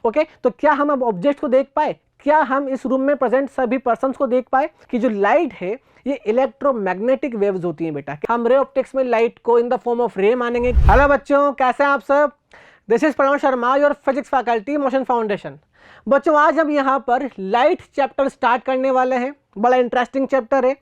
Okay, तो क्या हम अब ऑब्जेक्ट को देख पाए, क्या हम इस रूम में प्रेजेंट सभी पर्सन्स को देख पाए कि जो लाइट है ये इलेक्ट्रोमैग्नेटिक वेव्स होती हैं बेटा। हम रे ऑप्टिक्स में लाइट को इन द फॉर्म ऑफ रे मानेंगे। हेलो बच्चों, कैसे हैं आप सब? This is Pranav Sharma, your physics faculty, Motion Foundation. बच्चों आज हम यहाँ पर लाइट चैप्टर स्टार्ट करने वाले हैं। बड़ा इंटरेस्टिंग चैप्टर है।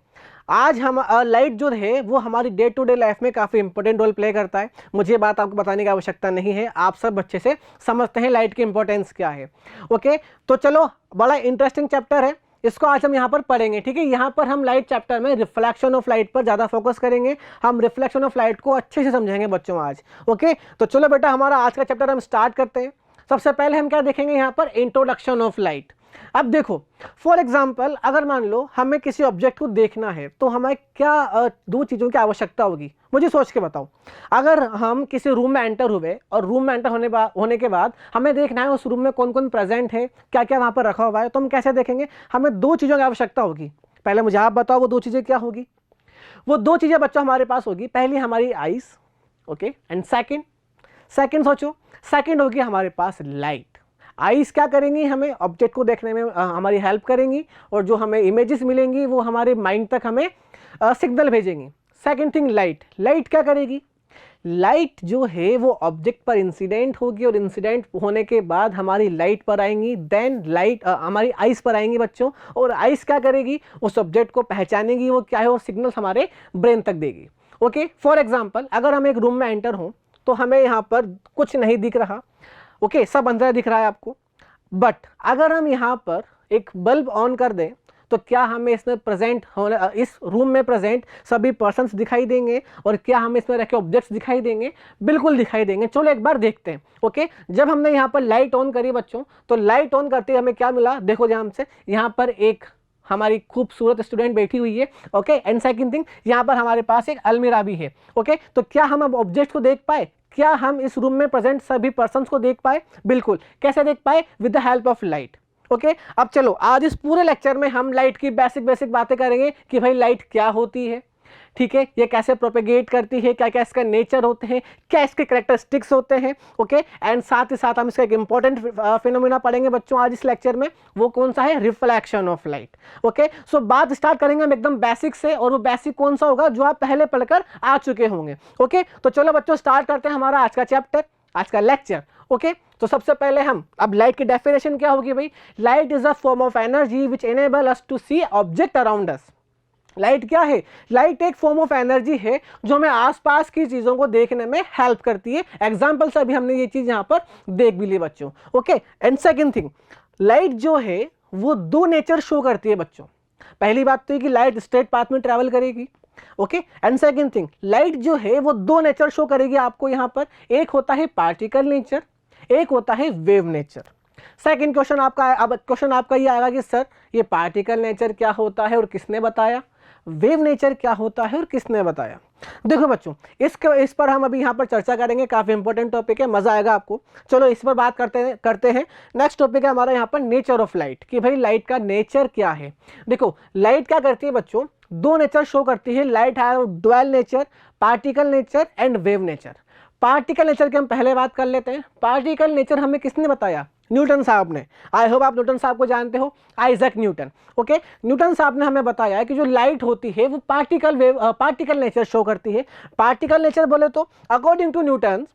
आज हम लाइट जो है वो हमारी डे टू डे लाइफ में काफ़ी इंपॉर्टेंट रोल प्ले करता है। मुझे ये बात आपको बताने की आवश्यकता नहीं है, आप सब अच्छे से समझते हैं लाइट की इंपॉर्टेंस क्या है। ओके, तो चलो, बड़ा इंटरेस्टिंग चैप्टर है, इसको आज हम यहाँ पर पढ़ेंगे। ठीक है, यहाँ पर हम लाइट चैप्टर में रिफ्लेक्शन ऑफ लाइट पर ज़्यादा फोकस करेंगे। हम रिफ्लेक्शन ऑफ लाइट को अच्छे से समझेंगे बच्चों आज। ओके, तो चलो बेटा, हमारा आज का चैप्टर हम स्टार्ट करते हैं। सबसे पहले हम क्या देखेंगे यहाँ पर, इंट्रोडक्शन ऑफ लाइट। अब देखो, फॉर एग्जाम्पल अगर मान लो हमें किसी ऑब्जेक्ट को देखना है तो हमें क्या दो चीज़ों की आवश्यकता होगी, मुझे सोच के बताओ। अगर हम किसी रूम में एंटर हुए और रूम में एंटर होने के बाद हमें देखना है उस रूम में कौन कौन प्रेजेंट है, क्या क्या वहाँ पर रखा हुआ है, तो हम कैसे देखेंगे? हमें दो चीज़ों की आवश्यकता होगी। पहले मुझे आप बताओ वो दो चीज़ें क्या होगी। वो दो चीज़ें बच्चों हमारे पास होगी, पहली हमारी आइस, ओके, एंड सेकेंड सोचो, सेकेंड होगी हमारे पास लाइट। आइस क्या करेंगी, हमें ऑब्जेक्ट को देखने में हमारी हेल्प करेंगी, और जो हमें इमेजेस मिलेंगी वो हमारे माइंड तक हमें सिग्नल भेजेंगी। सेकंड थिंग लाइट क्या करेगी? लाइट जो है वो ऑब्जेक्ट पर इंसिडेंट होगी, और इंसिडेंट होने के बाद हमारी लाइट पर आएंगी, देन लाइट हमारी आइस पर आएंगी बच्चों, और आइस क्या करेगी, उस ऑब्जेक्ट को पहचानेगी वो क्या है, और सिग्नल हमारे ब्रेन तक देगी। ओके, फॉर एग्जाम्पल अगर हम एक रूम में एंटर हों तो हमें यहाँ पर कुछ नहीं दिख रहा, ओके, सब अंधेरा दिख रहा है आपको, बट अगर हम यहाँ पर एक बल्ब ऑन कर दें तो क्या हमें इसमें प्रेजेंट होने, इस रूम में प्रेजेंट सभी पर्सन्स दिखाई देंगे, और क्या हमें इसमें रखे ऑब्जेक्ट्स दिखाई देंगे? बिल्कुल दिखाई देंगे। चलो एक बार देखते हैं। ओके, जब हमने यहाँ पर लाइट ऑन करी बच्चों, तो लाइट ऑन करते हमें क्या मिला, देखो ध्यान से, यहाँ पर एक हमारी खूबसूरत स्टूडेंट बैठी हुई है। ओके, एंड सेकंड थिंग, यहाँ पर हमारे पास एक अलमीरा भी है। ओके, तो क्या हम अब ऑब्जेक्ट को देख पाए? क्या हम इस रूम में प्रेजेंट सभी पर्सन्स को देख पाए? बिल्कुल। कैसे देख पाए? With the help of light. Okay, अब चलो आज इस पूरे लेक्चर में हम लाइट की बेसिक बातें करेंगे कि भाई लाइट क्या होती है, ठीक है, ये कैसे प्रोपेगेट करती है, क्या क्या इसका नेचर होते हैं, क्या इसके कैरेक्टरिस्टिक्स होते हैं। ओके, एंड साथ ही साथ हम इसका एक इंपॉर्टेंट फिनोमेना पढ़ेंगे बच्चों आज इस लेक्चर में, वो कौन सा है? Reflection of light. ओके, सो बात स्टार्ट करेंगे हम एकदम बेसिक से, और वो बेसिक कौन सा होगा? जो आप पहले पढ़कर आ चुके होंगे। ओके, तो चलो बच्चों स्टार्ट करते हैं हमारा आज का चैप्टर, आज का लेक्चर। ओके, तो सबसे पहले हम अब लाइट की डेफिनेशन क्या होगी भाई? Light is a form of energy which enable us to see object around us. Light क्या है? लाइट एक फॉर्म ऑफ एनर्जी है जो हमें आसपास की चीज़ों को देखने में हेल्प करती है। एग्जाम्पल से अभी हमने ये चीज़ यहाँ पर देख भी ली बच्चों। Okay, and second thing, light जो है वो दो नेचर शो करती है बच्चों। पहली बात तो ये कि लाइट स्ट्रेट पाथ में ट्रैवल करेगी। Okay, and second thing, light जो है वो दो नेचर शो करेगी आपको यहाँ पर। एक होता है पार्टिकल नेचर, एक होता है वेव नेचर। सेकंड क्वेश्चन आपका, अब क्वेश्चन आपका ये आएगा कि सर ये पार्टिकल नेचर क्या होता है और किसने बताया, वेव नेचर क्या होता है और किसने बताया। देखो बच्चों, इस पर हम अभी यहाँ पर चर्चा करेंगे, काफ़ी इंपॉर्टेंट टॉपिक है, मज़ा आएगा आपको। चलो इस पर बात करते हैं। नेक्स्ट टॉपिक है हमारा यहाँ पर नेचर ऑफ लाइट, कि भाई लाइट का नेचर क्या है। देखो लाइट क्या करती है बच्चों, दो नेचर शो करती है। लाइट है dual nature, particle nature and wave nature. Particle nature की हम पहले बात कर लेते हैं। पार्टिकल नेचर हमें किसने बताया? न्यूटन साहब ने। आई होप आप न्यूटन साहब को जानते हो, आइजैक न्यूटन। ओके, न्यूटन साहब ने हमें बताया है कि जो लाइट होती है वो पार्टिकल नेचर शो करती है। पार्टिकल नेचर बोले तो अकॉर्डिंग टू न्यूटन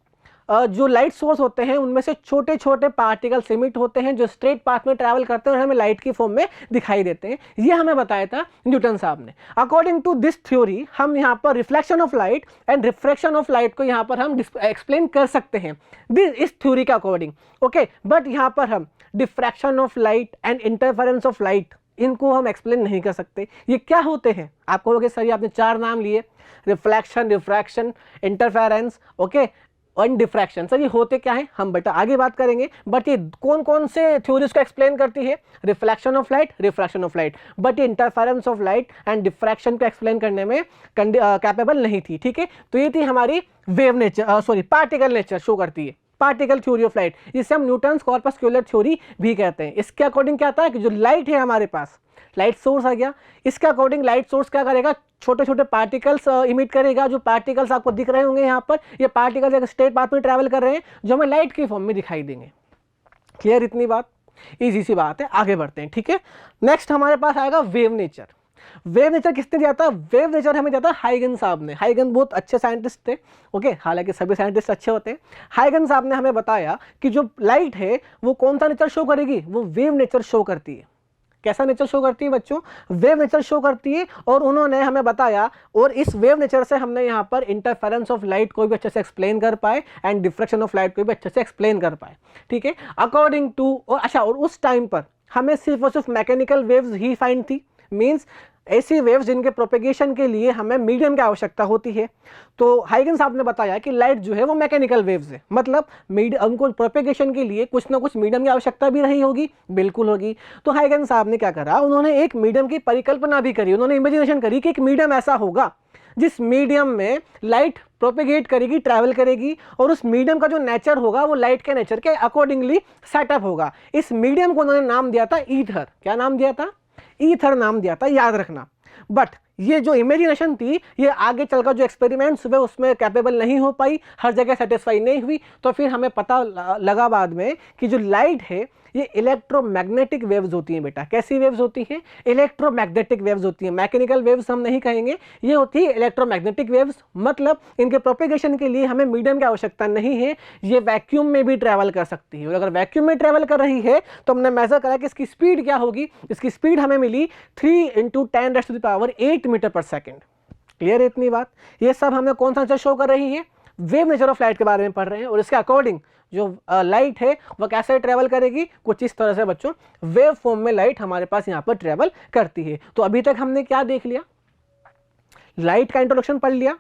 जो लाइट सोर्स होते हैं उनमें से छोटे छोटे पार्टिकल्स इमिट होते हैं जो स्ट्रेट पाथ में ट्रैवल करते हैं और हमें लाइट की फॉर्म में दिखाई देते हैं। ये हमें बताया था न्यूटन साहब ने। अकॉर्डिंग टू दिस थ्योरी हम यहाँ पर reflection of light and refraction of light को यहाँ पर हम एक्सप्लेन कर सकते हैं इस थ्योरी के अकॉर्डिंग। ओके, बट यहाँ पर हम diffraction of light and interference of light, इनको हम एक्सप्लेन नहीं कर सकते। ये क्या होते हैं? आप कहोगे सर ये आपने चार नाम लिए, रिफ्लेक्शन, रिफ्रैक्शन, इंटरफेरेंस, ओके, और डिफ्रैक्शन। सर ये होते क्या है हम बेटा आगे बात करेंगे, बट ये कौन कौन से थ्योरीज को एक्सप्लेन करती है? Reflection of light, refraction of light, but ये interference of light and diffraction को एक्सप्लेन करने में कैपेबल नहीं थी। ठीक है, तो ये थी हमारी wave nature, particle nature show करती है, पार्टिकल थ्योरी ऑफ लाइट, जिसे हम न्यूटन्स कॉर्पस्कुलर थ्योरी भी कहते हैं। इसके अकॉर्डिंग क्या आता है कि जो लाइट है हमारे पास, लाइट सोर्स आ गया, इसके अकॉर्डिंग लाइट सोर्स क्या करेगा? छोटे छोटे पार्टिकल्स इमिट करेगा। जो पार्टिकल्स आपको दिख रहे होंगे यहाँ पर, ये पार्टिकल्स एक स्ट्रेट पाथ में ट्रैवल कर रहे हैं जो हमें लाइट की फॉर्म में दिखाई देंगे। क्लियर इतनी बात? इजी सी बात है, आगे बढ़ते हैं, ठीक है। नेक्स्ट हमारे पास आएगा वेव नेचर। वेव नेचर किसने दिया था? वेव नेचर हमें दिया था हाइगन साहब ने। हाइगन बहुत अच्छे साइंटिस्ट थे, ओके, हालांकि सभी साइंटिस्ट अच्छे होते हैं। हाइगन साहब ने हमें बताया कि जो लाइट है वो कौन सा नेचर शो करेगी? वो वेव नेचर शो करती है। कैसा नेचर शो करती है बच्चों? वेव नेचर शो करती है। और उन्होंने हमें बताया, और इस वेव नेचर से हमने यहाँ पर इंटरफेरेंस ऑफ लाइट को भी अच्छे से एक्सप्लेन कर पाए एंड डिफ्रेक्शन ऑफ लाइट को भी अच्छे से एक्सप्लेन कर पाए, ठीक है, अकॉर्डिंग टू। और अच्छा, और उस टाइम पर हमें सिर्फ और सिर्फ मैकेनिकल वेव्स ही फाइंड थी, मीन्स ऐसी वेव्स जिनके प्रोपेगेशन के लिए हमें मीडियम की आवश्यकता होती है। तो हाइगन साहब ने बताया कि लाइट जो है वो मैकेनिकल वेव्स है, मतलब उनको प्रोपेगेशन के लिए कुछ ना कुछ मीडियम की आवश्यकता भी रही होगी, बिल्कुल होगी। तो हाइगन साहब ने क्या करा, उन्होंने एक मीडियम की परिकल्पना भी करी, उन्होंने इमेजिनेशन करी कि एक मीडियम ऐसा होगा जिस मीडियम में लाइट प्रोपेगेट करेगी, ट्रैवल करेगी, और उस मीडियम का जो नेचर होगा वो लाइट के नेचर के अकॉर्डिंगली सेटअप होगा। इस मीडियम को उन्होंने नाम दिया था ईथर। क्या नाम दिया था? ईथर नाम दिया था, याद रखना। बट ये जो इमेजिनेशन थी ये आगे चलकर जो एक्सपेरिमेंट्स हुए उसमें कैपेबल नहीं हो पाई, हर जगह सेटिस्फाई नहीं हुई। तो फिर हमें पता लगा बाद में कि जो लाइट है ये इलेक्ट्रोमैग्नेटिक वेव्स होती हैं बेटा। कैसी वेव्स होती हैं? इलेक्ट्रोमैग्नेटिक वेव्स होती हैं। मैकेनिकल वेव्स हम नहीं कहेंगे, ये होती है इलेक्ट्रोमैग्नेटिक वेव्स। मतलब इनके प्रोपेगेशन के लिए हमें मीडियम की आवश्यकता नहीं है, ये वैक्यूम में भी ट्रैवल कर सकती है। और अगर वैक्यूम में ट्रैवल कर रही है तो हमने मेजर करा कि इसकी स्पीड क्या होगी। इसकी स्पीड हमें मिली 3 × 10⁸ मीटर पर सेकेंड। क्लियर है इतनी बात? ये सब हमें कौन सा नेचर शो कर रही है? वेव नेचर ऑफ लाइट के बारे में पढ़ रहे हैं। और इसके अकॉर्डिंग जो लाइट है वह कैसे ट्रेवल करेगी? कुछ इस तरह से बच्चों, वेव फॉर्म में लाइट हमारे पास यहाँ पर ट्रेवल करती है। तो अभी तक हमने क्या देख लिया? लाइट का इंट्रोडक्शन पढ़ लिया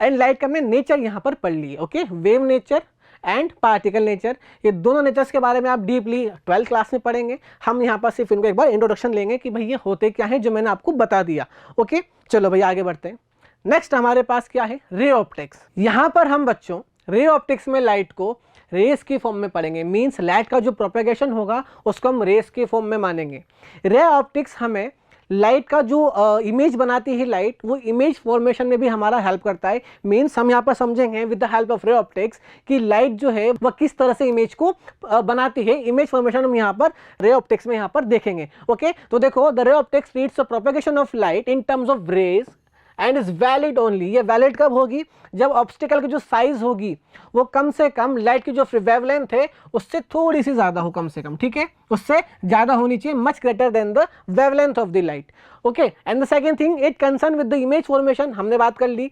एंड लाइट का हमने नेचर यहाँ पर पढ़ लिया, okay. Wave nature and particle nature, ये दोनों नेचर्स के बारे में आप डीपली 12th क्लास में पढ़ेंगे। हम यहाँ पर सिर्फ इनको एक बार इंट्रोडक्शन लेंगे कि भाई ये होते क्या है, जो मैंने आपको बता दिया, ओके। चलो भाई आगे बढ़ते हैं। नेक्स्ट हमारे पास क्या है? Ray optics. यहाँ पर हम बच्चों रे ऑप्टिक्स में लाइट को रेस की फॉर्म में पढ़ेंगे, मींस लाइट का जो प्रोपेगेशन होगा उसको हम रेस के फॉर्म में मानेंगे। रे ऑप्टिक्स हमें लाइट का जो इमेज बनाती है लाइट, वो इमेज फॉर्मेशन में भी हमारा हेल्प करता है। मींस हम यहाँ पर समझेंगे with the help of ray optics कि लाइट जो है वह किस तरह से इमेज को बनाती है। इमेज फॉर्मेशन हम यहाँ पर रे ऑप्टिक्स में यहाँ पर देखेंगे, ओके। तो देखो, the ray optics reads the propagation of light in terms of rays and is valid only. ये वैलिड कब होगी? जब ऑब्स्टिकल की जो साइज होगी वो कम से कम लाइट की जो वेवलेंथ है उससे थोड़ी सी ज्यादा हो, कम से कम, ठीक है, उससे ज्यादा होनी चाहिए, much greater than the wavelength of the light, okay. And the second thing, it concern with the image formation, हमने बात कर ली,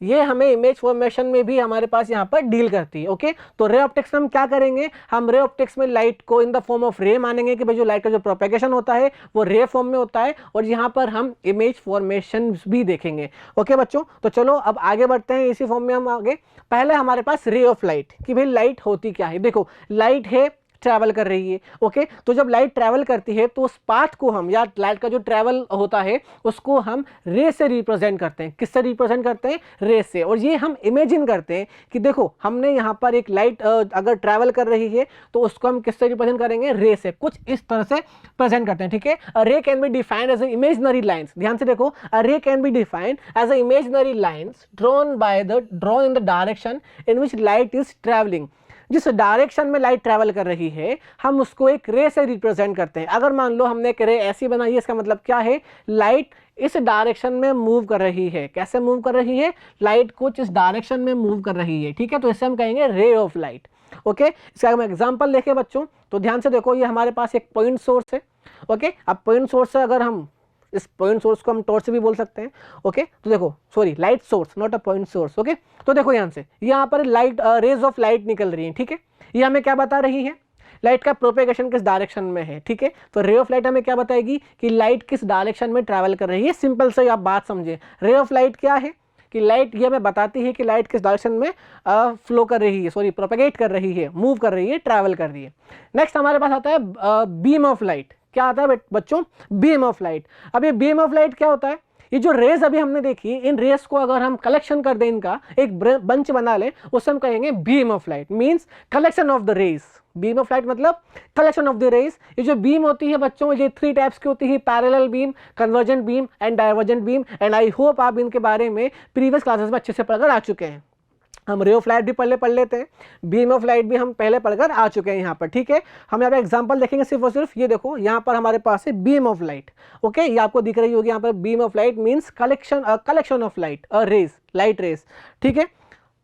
ये हमें इमेज फॉर्मेशन में भी हमारे पास यहाँ पर डील करती है, ओके। तो रे ऑप्टिक्स में हम क्या करेंगे? हम रे ऑप्टिक्स में लाइट को इन द फॉर्म ऑफ रे मानेंगे कि भाई जो लाइट का जो प्रोपेगेशन होता है वो रे फॉर्म में होता है, और यहाँ पर हम इमेज फॉर्मेशन भी देखेंगे, ओके बच्चों। तो चलो अब आगे बढ़ते हैं, इसी फॉर्म में हम आगे। पहले हमारे पास रे ऑफ लाइट, कि भाई लाइट होती क्या है। देखो, लाइट है, ट्रैवल कर रही है, ओके। तो जब लाइट ट्रैवल करती है तो उस पाथ को हम, या लाइट का जो ट्रैवल होता है उसको हम रे से रिप्रेजेंट करते हैं। किससे रिप्रेजेंट करते हैं? रे से। और ये हम इमेजिन करते हैं कि देखो, हमने यहाँ पर एक लाइट अगर ट्रैवल कर रही है तो उसको हम किससे रिप्रेजेंट करेंगे? रे से। कुछ इस तरह से प्रेजेंट करते हैं, ठीक है। A ray can be defined as imaginary lines. ध्यान से देखो, a ray can be defined as imaginary lines drawn in the direction in which light is travelling. जिस डायरेक्शन में लाइट ट्रैवल कर रही है हम उसको एक रे से रिप्रेजेंट करते हैं। अगर मान लो हमने एक रे ऐसी बनाई है, इसका मतलब क्या है? लाइट इस डायरेक्शन में मूव कर रही है। कैसे मूव कर रही है? लाइट कुछ इस डायरेक्शन में मूव कर रही है, ठीक है। तो इसे हम कहेंगे रे ऑफ लाइट, ओके। इसका हम एग्जांपल देखें बच्चों, तो ध्यान से देखो, ये हमारे पास एक पॉइंट सोर्स है, ओके। अब पॉइंट सोर्स से अगर हम, इस पॉइंट सोर्स को हम टॉर्च भी बोल सकते हैं, ओके। तो देखो, sorry, light source, not a point source, okay. तो देखो यहाँ से, यहाँ पर लाइट रेज ऑफ लाइट निकल रही है, ठीक है। ये हमें क्या बता रही है? लाइट का प्रोपेगेशन किस डायरेक्शन में है, ठीक है। तो रे ऑफ लाइट हमें क्या बताएगी कि लाइट किस डायरेक्शन में ट्रैवल कर रही है। सिंपल से आप बात समझे, रे ऑफ लाइट क्या है कि लाइट ये हमें बताती है कि लाइट किस डायरेक्शन में फ्लो कर रही है, सॉरी, प्रोपेगेट कर रही है, मूव कर रही है, ट्रैवल कर रही है। नेक्स्ट हमारे पास आता है बीम ऑफ लाइट। क्या आता है बच्चों? Beam of light. अब ये बीम ऑफ लाइट क्या होता है? ये जो रेज अभी हमने देखी, इन रेस को अगर हम कलेक्शन कर दें, इनका एक बंच बना लें, उससे हम कहेंगे beam of light, means collection of the rays. Beam of light मतलब कलेक्शन ऑफ द रेज। ये जो बीम होती है बच्चों, ये 3 टाइप्स की होती है, parallel beam, convergent beam and divergent beam. And I hope आप इनके बारे में प्रीवियस क्लासेस में अच्छे से पढ़कर आ चुके हैं। हम रे ऑफ लाइट भी पढ़ लेते हैं, बीम ऑफ लाइट भी हम पहले पढ़कर आ चुके हैं यहाँ पर, ठीक है। हम यहाँ पर एग्जांपल देखेंगे सिर्फ और सिर्फ, ये देखो यहाँ पर हमारे पास है बीम ऑफ लाइट, ओके, ये आपको दिख रही होगी यहाँ पर। Beam of light means collection of light, rays, light rays, ठीक है।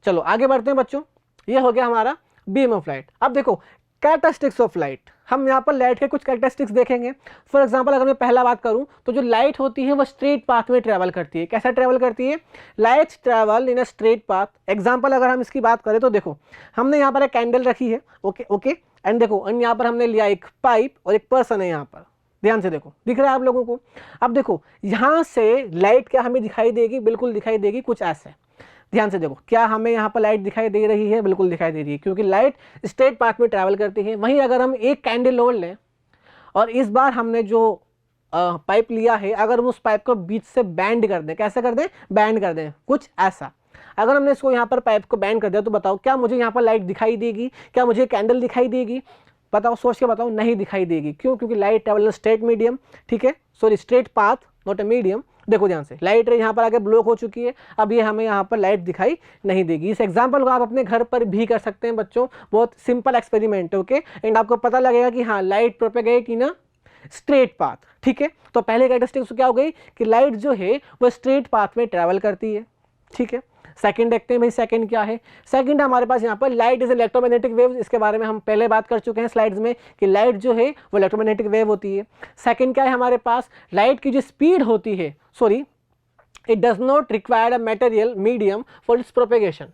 चलो आगे बढ़ते हैं बच्चों, ये हो गया हमारा बीम ऑफ लाइट। अब देखो कैरेक्टरिस्टिक्स ऑफ लाइट, हम यहाँ पर लाइट के कुछ कैरेक्टरिस्टिक्स देखेंगे। फॉर एग्जांपल अगर मैं पहला बात करूँ तो जो लाइट होती है वो स्ट्रेट पाथ में ट्रैवल करती है। कैसा ट्रैवल करती है? Light travel in a straight path. Example अगर हम इसकी बात करें तो देखो हमने यहाँ पर एक कैंडल रखी है, ओके ओके, एंड देखो यहाँ पर हमने लिया एक पाइप और एक पर्सन है यहाँ पर, ध्यान से देखो, दिख रहा है आप लोगों को। अब देखो यहाँ से लाइट क्या हमें दिखाई देगी? बिल्कुल दिखाई देगी कुछ ऐसे, ध्यान से देखो, क्या हमें यहाँ पर लाइट दिखाई दे रही है? बिल्कुल दिखाई दे रही है, क्योंकि लाइट स्ट्रेट पाथ में ट्रैवल करती है। वहीं अगर हम एक कैंडल और लें और इस बार हमने जो पाइप लिया है, अगर हम उस पाइप को बीच से बैंड कर दें, कैसे कर दें? बैंड कर दें, कुछ ऐसा। अगर हमने इसको यहाँ पर पाइप को बैंड कर दिया तो बताओ क्या मुझे यहाँ पर लाइट दिखाई देगी? क्या मुझे कैंडल दिखाई देगी? बताओ, सोच के बताओ। नहीं दिखाई देगी। क्यों? क्योंकि लाइट ट्रैवल स्ट्रेट मीडियम, ठीक है, sorry straight path, not a medium. देखो ध्यान से, लाइट रे यहाँ पर आके ब्लॉक हो चुकी है, अब ये हमें यहाँ पर लाइट दिखाई नहीं देगी। इस एग्जांपल को आप अपने घर पर भी कर सकते हैं बच्चों, बहुत सिंपल एक्सपेरिमेंट है, ओके, एंड आपको पता लगेगा कि हाँ light propagate in a straight path, ठीक है। तो पहले कैरेक्टरिस्टिक्स क्या हो गई कि लाइट जो है वो स्ट्रेट पाथ में ट्रैवल करती है, ठीक है। सेकंड देखते हैं भाई, सेकंड क्या है? सेकंड हमारे पास यहाँ पर लाइट इज इलेक्ट्रोमैग्नेटिक वेव। इसके बारे में हम पहले बात कर चुके हैं स्लाइड्स में कि लाइट जो है वो इलेक्ट्रोमैग्नेटिक वेव होती है। सेकंड क्या है हमारे पास? लाइट की जो स्पीड होती है, sorry, it does not require a material medium for its propagation,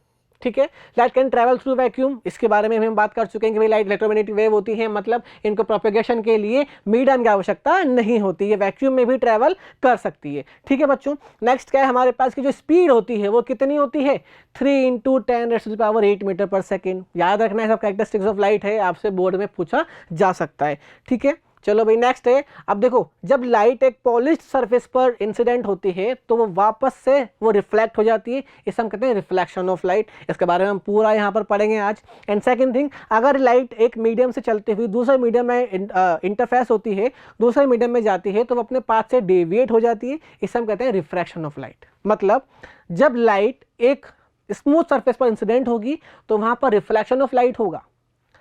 ठीक है। Light can travel through vacuum, इसके बारे में हम बात कर चुके हैं कि भाई लाइट इलेक्ट्रोमैग्नेटिक वेव होती है, मतलब इनको प्रोपेगेशन के लिए मीडियम की आवश्यकता नहीं होती है, वैक्यूम में भी ट्रैवल कर सकती है, ठीक है बच्चों। नेक्स्ट क्या है हमारे पास की जो स्पीड होती है वो कितनी होती है? 3 × 10⁻⁸ मीटर पर सेकेंड। याद रखना है, सब कैरेक्टरिस्टिक्स ऑफ लाइट है, आपसे बोर्ड में पूछा जा सकता है, ठीक है। चलो भाई नेक्स्ट है, अब देखो जब लाइट एक पॉलिश्ड सरफेस पर इंसिडेंट होती है तो वो वापस से वो रिफ्लेक्ट हो जाती है, इसे हम कहते हैं रिफ्लेक्शन ऑफ लाइट। इसके बारे में हम पूरा यहाँ पर पढ़ेंगे आज। एंड सेकंड थिंग, अगर लाइट एक मीडियम से चलती हुई दूसरे मीडियम में इंटरफेस होती है, दूसरे मीडियम में जाती है तो वो अपने पाथ से डेविएट हो जाती है, इसे हम कहते हैं रिफ्रैक्शन ऑफ लाइट। मतलब जब लाइट एक स्मूथ सरफेस पर इंसिडेंट होगी तो वहाँ पर रिफ्लेक्शन ऑफ लाइट होगा,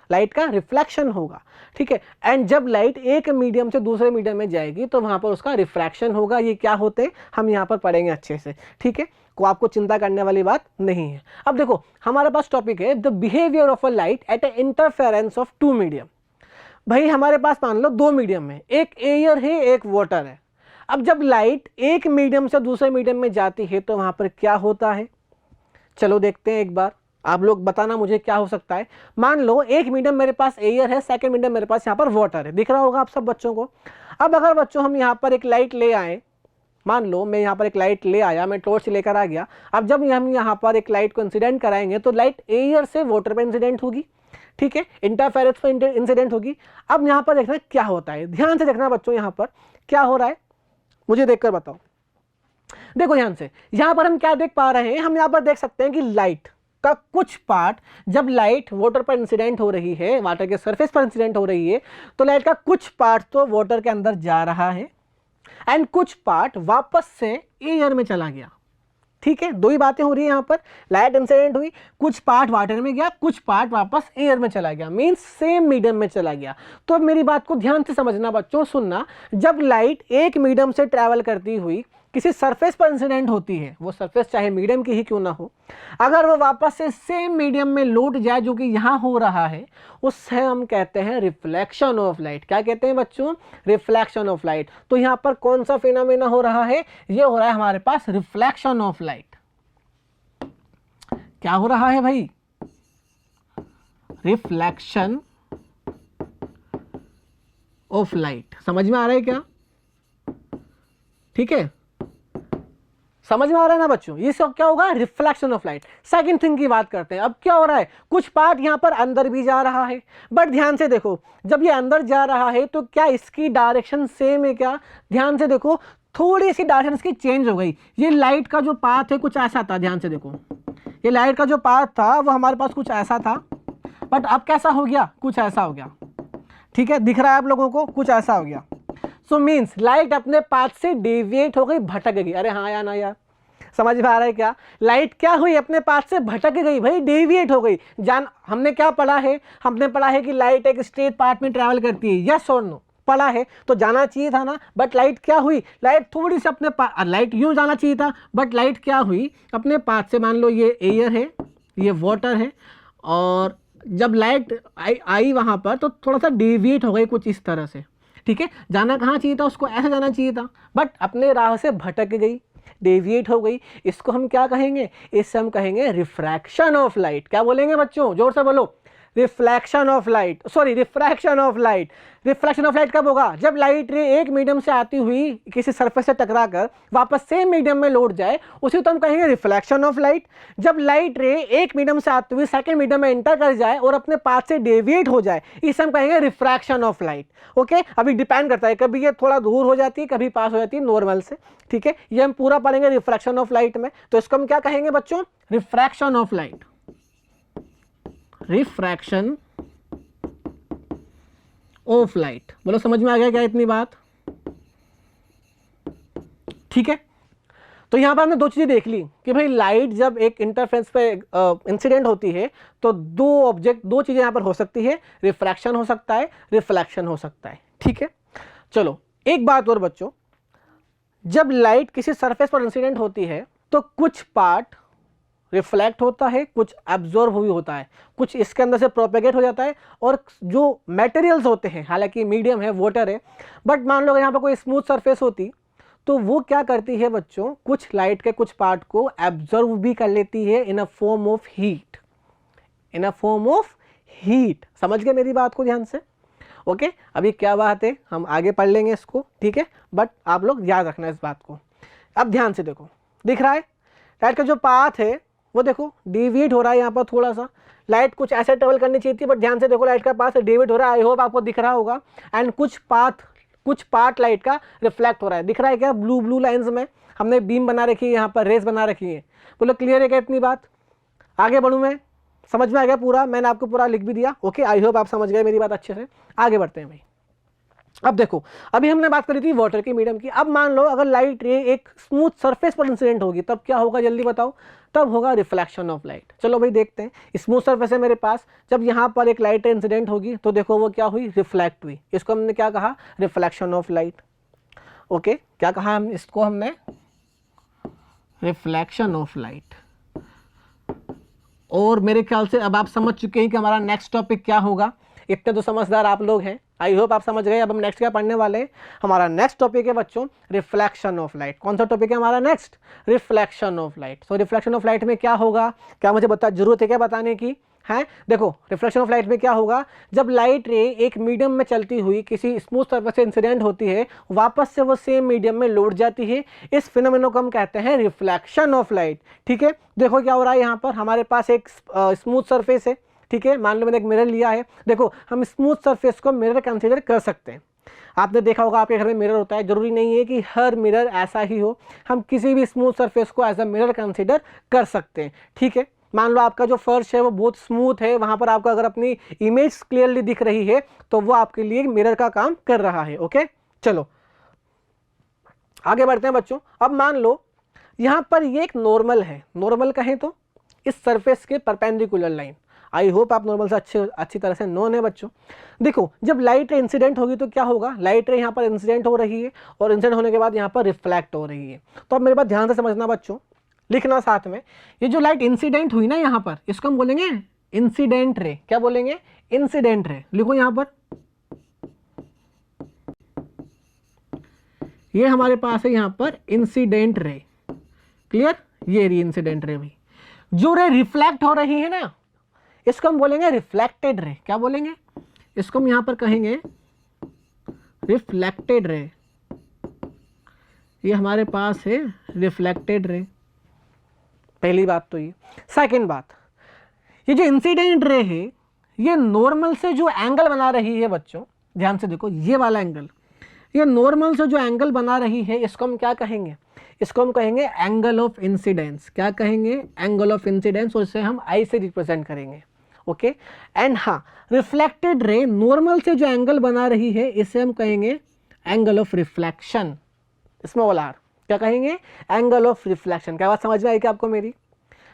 लाइट का रिफ्लेक्शन होगा, ठीक है। एंड जब लाइट एक मीडियम से दूसरे मीडियम में जाएगी तो वहां पर उसका रिफ्रैक्शन होगा। ये क्या होते हैं हम यहां पर पढ़ेंगे अच्छे से, ठीक है, को आपको चिंता करने वाली बात नहीं है। अब देखो हमारे पास टॉपिक है the behaviour of a light at A interference of 2 medium. भाई हमारे पास मान लो 2 मीडियम है, एक एयर है एक वाटर है। अब जब लाइट एक मीडियम से दूसरे मीडियम में जाती है तो वहां पर क्या होता है? चलो देखते हैं एक बार, आप लोग बताना मुझे क्या हो सकता है। मान लो एक मीडियम मेरे पास एयर है, सेकंड मीडियम मेरे पास यहाँ पर वाटर है, दिख रहा होगा आप सब बच्चों को। अब अगर बच्चों हम यहाँ पर एक लाइट ले आए, मान लो मैं यहाँ पर एक लाइट ले आया, मैं टॉर्च लेकर आ गया। अब जब हम यहाँ पर एक लाइट को इंसिडेंट कराएंगे तो लाइट एयर से वाटर पर इंसिडेंट होगी, ठीक है, इंटरफेरेंस पर इंसिडेंट होगी। अब यहाँ पर देखना क्या होता है, ध्यान से देखना बच्चों, यहाँ पर क्या हो रहा है मुझे देखकर बताओ। देखो ध्यान से, यहाँ पर हम क्या देख पा रहे हैं? हम यहाँ पर देख सकते हैं कि लाइट का कुछ पार्ट, जब लाइट वाटर पर इंसिडेंट हो रही है, वाटर के सरफेस पर इंसिडेंट हो रही है, तो लाइट का कुछ पार्ट तो वाटर के अंदर जा रहा है एंड कुछ पार्ट वापस से एयर में चला गया, ठीक है। 2 ही बातें हो रही है यहाँ पर, लाइट इंसिडेंट हुई, कुछ पार्ट वाटर में गया, कुछ पार्ट वापस एयर में चला गया, मींस सेम मीडियम में चला गया। तो अब मेरी बात को ध्यान से समझना बच्चों, सुनना। जब लाइट एक मीडियम से ट्रैवल करती हुई किसी सरफेस पर इंसिडेंट होती है, वो सरफेस चाहे मीडियम की ही क्यों ना हो, अगर वो वापस से सेम मीडियम में लौट जाए जो कि यहाँ हो रहा है, उससे हम कहते हैं रिफ्लेक्शन ऑफ लाइट। क्या कहते हैं बच्चों? Reflection of light. तो यहाँ पर कौन सा फिनोमेना हो रहा है? ये हो रहा है हमारे पास रिफ्लेक्शन ऑफ लाइट। क्या हो रहा है भाई? Reflection of light. समझ में आ रहा है क्या? ठीक है, समझ में आ रहा है ना बच्चों? ये सब क्या होगा? Reflection of light. Second thing की बात करते हैं। अब क्या हो रहा है? कुछ पार्ट यहां पर अंदर भी जा रहा है, बट ध्यान से देखो, जब ये अंदर जा रहा है तो क्या इसकी डायरेक्शन सेम है क्या? ध्यान से देखो, थोड़ी सी डायरेक्शन इसकी चेंज हो गई। ये लाइट का जो पाथ है कुछ ऐसा था, ध्यान से देखो, ये लाइट का जो पाथ था वो हमारे पास कुछ ऐसा था, बट अब कैसा हो गया? कुछ ऐसा हो गया, ठीक है, दिख रहा है आप लोगों को? कुछ ऐसा हो गया। सो मीन्स लाइट अपने पाथ से डेविएट हो गई, भटक गई। अरे हाँ या ना यार, समझ में आ रहा है क्या? लाइट क्या हुई, अपने पाथ से भटक गई भाई, डेविएट हो गई। हमने क्या पढ़ा है, हमने पढ़ा है कि लाइट एक स्ट्रेट पाथ में ट्रैवल करती है, यस और नो पढ़ा है, तो जाना चाहिए था ना। बट लाइट क्या हुई, लाइट थोड़ी सी अपने लाइट यूं जाना चाहिए था, बट लाइट क्या हुई, अपने पाथ से, मान लो ये एयर है, ये वाटर है, और जब लाइट आई वहां पर तो थोड़ा सा डेविएट हो गई कुछ इस तरह से, ठीक है। जाना कहाँ चाहिए था, उसको ऐसे जाना चाहिए था, बट अपने राह से भटक गई, डेविएट हो गई। इसको हम क्या कहेंगे, इससे हम कहेंगे रिफ्रैक्शन ऑफ लाइट। क्या बोलेंगे बच्चों, जोर से बोलो, reflection of light, sorry refraction of light. Reflection of light कब होगा, जब लाइट रे एक मीडियम से आती हुई किसी सरफेस से टकरा कर वापस सेम मीडियम में लौट जाए, उसी तो हम कहेंगे रिफ्लेक्शन ऑफ लाइट। जब लाइट रे एक मीडियम से आती हुई सेकंड मीडियम में एंटर कर जाए और अपने पाथ से डेविएट हो जाए, इसे हम कहेंगे रिफ्रैक्शन ऑफ लाइट। ओके, अभी डिपेंड करता है, कभी ये थोड़ा दूर हो जाती है, कभी पास हो जाती है नॉर्मल से, ठीक है। ये हम पूरा पढ़ेंगे रिफ्रैक्शन ऑफ लाइट में। तो इसको हम क्या कहेंगे बच्चों, refraction of light, refraction of light. बोलो समझ में आ गया क्या इतनी बात, ठीक है। तो यहां पर हमने दो चीजें देख ली कि भाई लाइट जब एक इंटरफेरेंस पे इंसिडेंट होती है तो दो चीजें यहां पर हो सकती है, रिफ्रैक्शन हो सकता है, रिफ्लेक्शन हो सकता है, ठीक है। चलो एक बात और बच्चों, जब लाइट किसी सरफेस पर इंसिडेंट होती है तो कुछ पार्ट रिफ्लेक्ट होता है, कुछ एब्जॉर्ब हुई होता है, कुछ इसके अंदर से प्रोपेगेट हो जाता है, और जो मटेरियल्स होते हैं, हालांकि मीडियम है, वाटर है, बट मान लो यहाँ पर कोई स्मूथ सरफेस होती तो वो क्या करती है बच्चों, कुछ लाइट के कुछ पार्ट को एब्जॉर्ब भी कर लेती है in a form of heat, in a form of heat. समझ गए मेरी बात को ध्यान से? ओके, अभी क्या बात है हम आगे पढ़ लेंगे इसको, ठीक है, बट आप लोग याद रखना इस बात को। अब ध्यान से देखो, दिख रहा है लाइट का जो पाथ है वो देखो डेविएट हो रहा है, यहाँ पर थोड़ा सा लाइट कुछ ऐसे ट्रेवल करनी चाहिए थी, बट ध्यान से देखो लाइट का पाथ डेविएट हो रहा है, आई होप आपको दिख रहा होगा। एंड कुछ पार्ट लाइट का रिफ्लेक्ट हो रहा है, दिख रहा है क्या, ब्लू ब्लू लाइंस में हमने बीम बना रखी है, यहाँ पर रेस बना रखी है। बोलो क्लियर है क्या इतनी बात? आगे बढ़ूँ मैं, समझ में आ गया पूरा, मैंने आपको पूरा लिख भी दिया। ओके, आई होप आप समझ गए मेरी बात अच्छे से। आगे बढ़ते हैं भाई। अब देखो, अभी हमने बात करी थी वाटर की, मीडियम की। अब मान लो अगर लाइट रे एक स्मूथ सरफेस पर इंसिडेंट होगी, तब क्या होगा जल्दी बताओ? तब होगा रिफ्लेक्शन ऑफ लाइट। चलो भाई देखते हैं। स्मूथ सरफेस है मेरे पास, जब यहाँ पर एक लाइट इंसिडेंट होगी तो देखो वो क्या हुई, रिफ्लेक्ट हुई। इसको हमने क्या कहा, रिफ्लेक्शन ऑफ लाइट। ओके, क्या कहा हम इसको, हमने रिफ्लेक्शन ऑफ लाइट। और मेरे ख्याल से अब आप समझ चुके हैं कि हमारा नेक्स्ट टॉपिक क्या होगा। इतने तो समझदार आप लोग हैं, आई होप आप समझ गए। अब हम नेक्स्ट क्या पढ़ने वाले हैं, हमारा नेक्स्ट टॉपिक है बच्चों रिफ्लेक्शन ऑफ लाइट। कौन सा टॉपिक है हमारा next? Reflection of light. So reflection of light में क्या होगा, क्या मुझे जरूरत है क्या बताने की है? देखो रिफ्लेक्शन ऑफ लाइट में क्या होगा, जब लाइट रे एक मीडियम में चलती हुई किसी स्मूथ सरफेस से इंसिडेंट होती है, वापस से वो सेम मीडियम में लौट जाती है, इस फिनोमेना को हम कहते हैं रिफ्लेक्शन ऑफ लाइट। ठीक है, देखो क्या हो रहा है, यहाँ पर हमारे पास एक स्मूथ सरफेस है, ठीक है, मान लो मैंने एक मिरर लिया है। देखो हम स्मूथ सरफेस को मिरर कंसीडर कर सकते हैं। आपने देखा होगा आपके घर में मिरर होता है, जरूरी नहीं है कि हर मिरर ऐसा ही हो, हम किसी भी स्मूथ सरफेस को एज अ मिरर कंसीडर कर सकते हैं। ठीक है, मान लो आपका जो फर्श है वो बहुत स्मूथ है, वहां पर आपको अगर अपनी इमेज क्लियरली दिख रही है तो वो आपके लिए मिरर का काम कर रहा है। ओके, चलो आगे बढ़ते हैं बच्चों। अब मान लो यहां पर ये एक नॉर्मल है, नॉर्मल कहें तो इस सरफेस के परपेंडिकुलर लाइन। आई होप आप नॉर्मल से अच्छी तरह से नोन है बच्चों। देखो जब लाइट रे इंसिडेंट होगी तो क्या होगा, लाइट रे यहाँ पर इंसिडेंट हो रही है और इंसिडेंट होने के बाद यहाँ पर रिफ्लेक्ट हो रही है। तो अब मेरे बात ध्यान से समझना बच्चों, लिखना साथ में, ये जो लाइट इंसिडेंट हुई ना यहाँ पर, इसको हम बोलेंगे इंसिडेंट रे। क्या बोलेंगे? Incident ray. लिखो यहाँ पर, ये हमारे पास है यहाँ पर इंसिडेंट रे। क्लियर, ये रही इंसिडेंट रे। भाई जो रे रिफ्लेक्ट हो रही है ना, इसको हम बोलेंगे रिफ्लेक्टेड रे। क्या बोलेंगे? इसको हम यहां पर कहेंगे रिफ्लेक्टेड रे। ये हमारे पास है रिफ्लेक्टेड रे, पहली बात तो ये। सेकंड बात, ये जो इंसिडेंट रे है ये नॉर्मल से जो एंगल बना रही है बच्चों, ध्यान से देखो ये वाला एंगल, ये नॉर्मल से जो एंगल बना रही है इसको हम क्या कहेंगे? इसको हम कहेंगे एंगल ऑफ इंसिडेंस। क्या कहेंगे? एंगल ऑफ इंसिडेंस, और इसे हम आई से रिप्रेजेंट करेंगे। ओके, एंड हाँ, रिफ्लेक्टेड रे नॉर्मल से जो एंगल बना रही है इसे हम कहेंगे angle of reflection, small r. क्या कहेंगे, एंगल ऑफ रिफ्लेक्शन। क्या बात समझ में आई क्या आपको मेरी?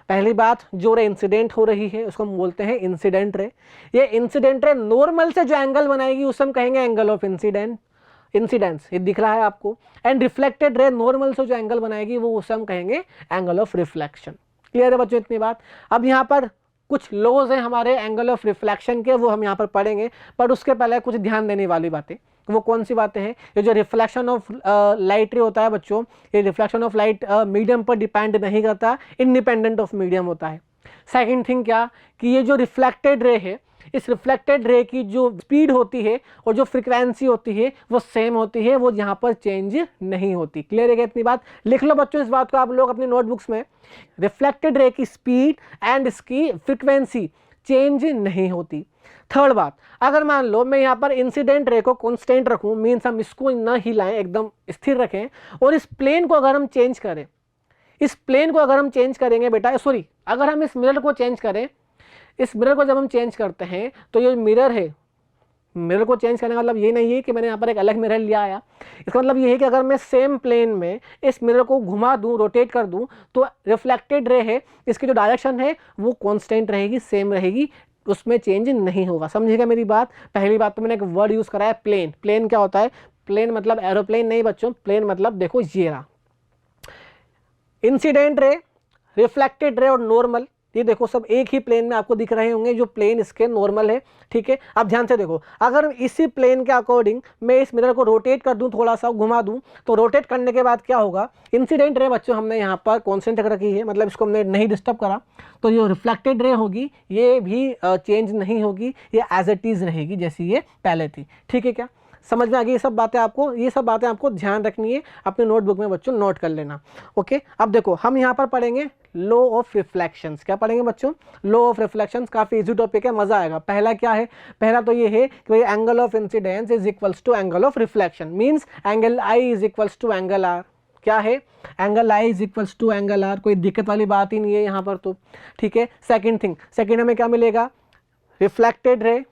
पहली बात, जो रे इंसिडेंट हो रही है उसको हम बोलते हैं इंसिडेंट रे। ये इंसिडेंट रे नॉर्मल से जो एंगल बनाएगी उसे हम कहेंगे एंगल ऑफ इंसिडेंस, ये दिख रहा है आपको। एंड रिफ्लेक्टेड रे नॉर्मल से जो एंगल बनाएगी वो उसे हम कहेंगे एंगल ऑफ रिफ्लेक्शन। क्लियर है बच्चों इतनी बात? अब यहाँ पर कुछ लॉज हैं हमारे एंगल ऑफ रिफ्लेक्शन के, वो हम यहाँ पर पढ़ेंगे, पर उसके पहले कुछ ध्यान देने वाली बातें। वो कौन सी बातें हैं? ये जो रिफ्लेक्शन ऑफ लाइट रे होता है बच्चों, ये रिफ्लेक्शन ऑफ लाइट मीडियम पर डिपेंड नहीं करता, इंडिपेंडेंट ऑफ मीडियम होता है। सेकंड थिंग क्या, कि ये जो रिफ्लेक्टेड रे है, इस रिफ्लेक्टेड रे की जो स्पीड होती है और जो फ्रीक्वेंसी होती है वो सेम होती है, वो यहाँ पर चेंज नहीं होती। क्लियर है क्या इतनी बात? लिख लो बच्चों इस बात को आप लोग अपनी नोटबुक्स में। रिफ्लेक्टेड रे की स्पीड एंड इसकी फ्रीक्वेंसी चेंज नहीं होती। थर्ड बात, अगर मान लो मैं यहाँ पर इंसिडेंट रे को कांस्टेंट रखूँ, मीन्स हम इसको न हिलाएं, एकदम स्थिर रखें, और इस प्लेन को अगर हम चेंज करें, इस प्लेन को अगर हम चेंज करेंगे बेटा, सॉरी, अगर हम इस मिरर को चेंज करें, इस मिरर को जब हम चेंज करते हैं तो ये मिरर है, मिरर को चेंज करने का मतलब ये नहीं है कि मैंने यहाँ पर एक अलग मिरर लिया आया। इसका मतलब ये है कि अगर मैं सेम प्लेन में इस मिरर को घुमा दूं, रोटेट कर दूं, तो रिफ्लेक्टेड रे है, इसकी जो डायरेक्शन है वो कांस्टेंट रहेगी, सेम रहेगी, उसमें चेंज नहीं होगा। समझिएगा मेरी बात? पहली बात तो मैंने एक वर्ड यूज करा है प्लेन। प्लेन क्या होता है? प्लेन मतलब एरोप्लेन नहीं बच्चों, प्लेन मतलब देखो ये रहा। इंसिडेंट रे, रिफ्लेक्टेड रे और नॉर्मल, ये देखो सब एक ही प्लेन में आपको दिख रहे होंगे, जो प्लेन इसके नॉर्मल है। ठीक है, अब ध्यान से देखो, अगर इसी प्लेन के अकॉर्डिंग मैं इस मिरर को रोटेट कर दूं, थोड़ा सा घुमा दूं, तो रोटेट करने के बाद क्या होगा, इंसिडेंट रे बच्चों हमने यहाँ पर कॉन्स्टेंट रखी है, मतलब इसको हमने नहीं डिस्टर्ब करा, तो जो रिफ्लेक्टेड रे होगी ये भी चेंज नहीं होगी, ये एज इट इज रहेगी जैसी ये पहले थी। ठीक है क्या? समझ में आ गई ये सब बातें आपको? ये सब बातें आपको ध्यान रखनी है, अपने नोटबुक में बच्चों नोट कर लेना। ओके, अब देखो हम यहाँ पर पढ़ेंगे लॉ ऑफ रिफ्लेक्शंस। क्या पढ़ेंगे बच्चों? Law of reflections. काफी इजी टॉपिक है, मजा आएगा। पहला क्या है? पहला तो ये है कि भाई angle of incidence is equals to angle of reflection, means angle i is equals to angle r. क्या है? Angle i is equals to angle r. कोई दिक्कत वाली बात ही नहीं है यहाँ पर तो। ठीक है, सेकेंड थिंग, सेकेंड हमें क्या मिलेगा? Reflected ray,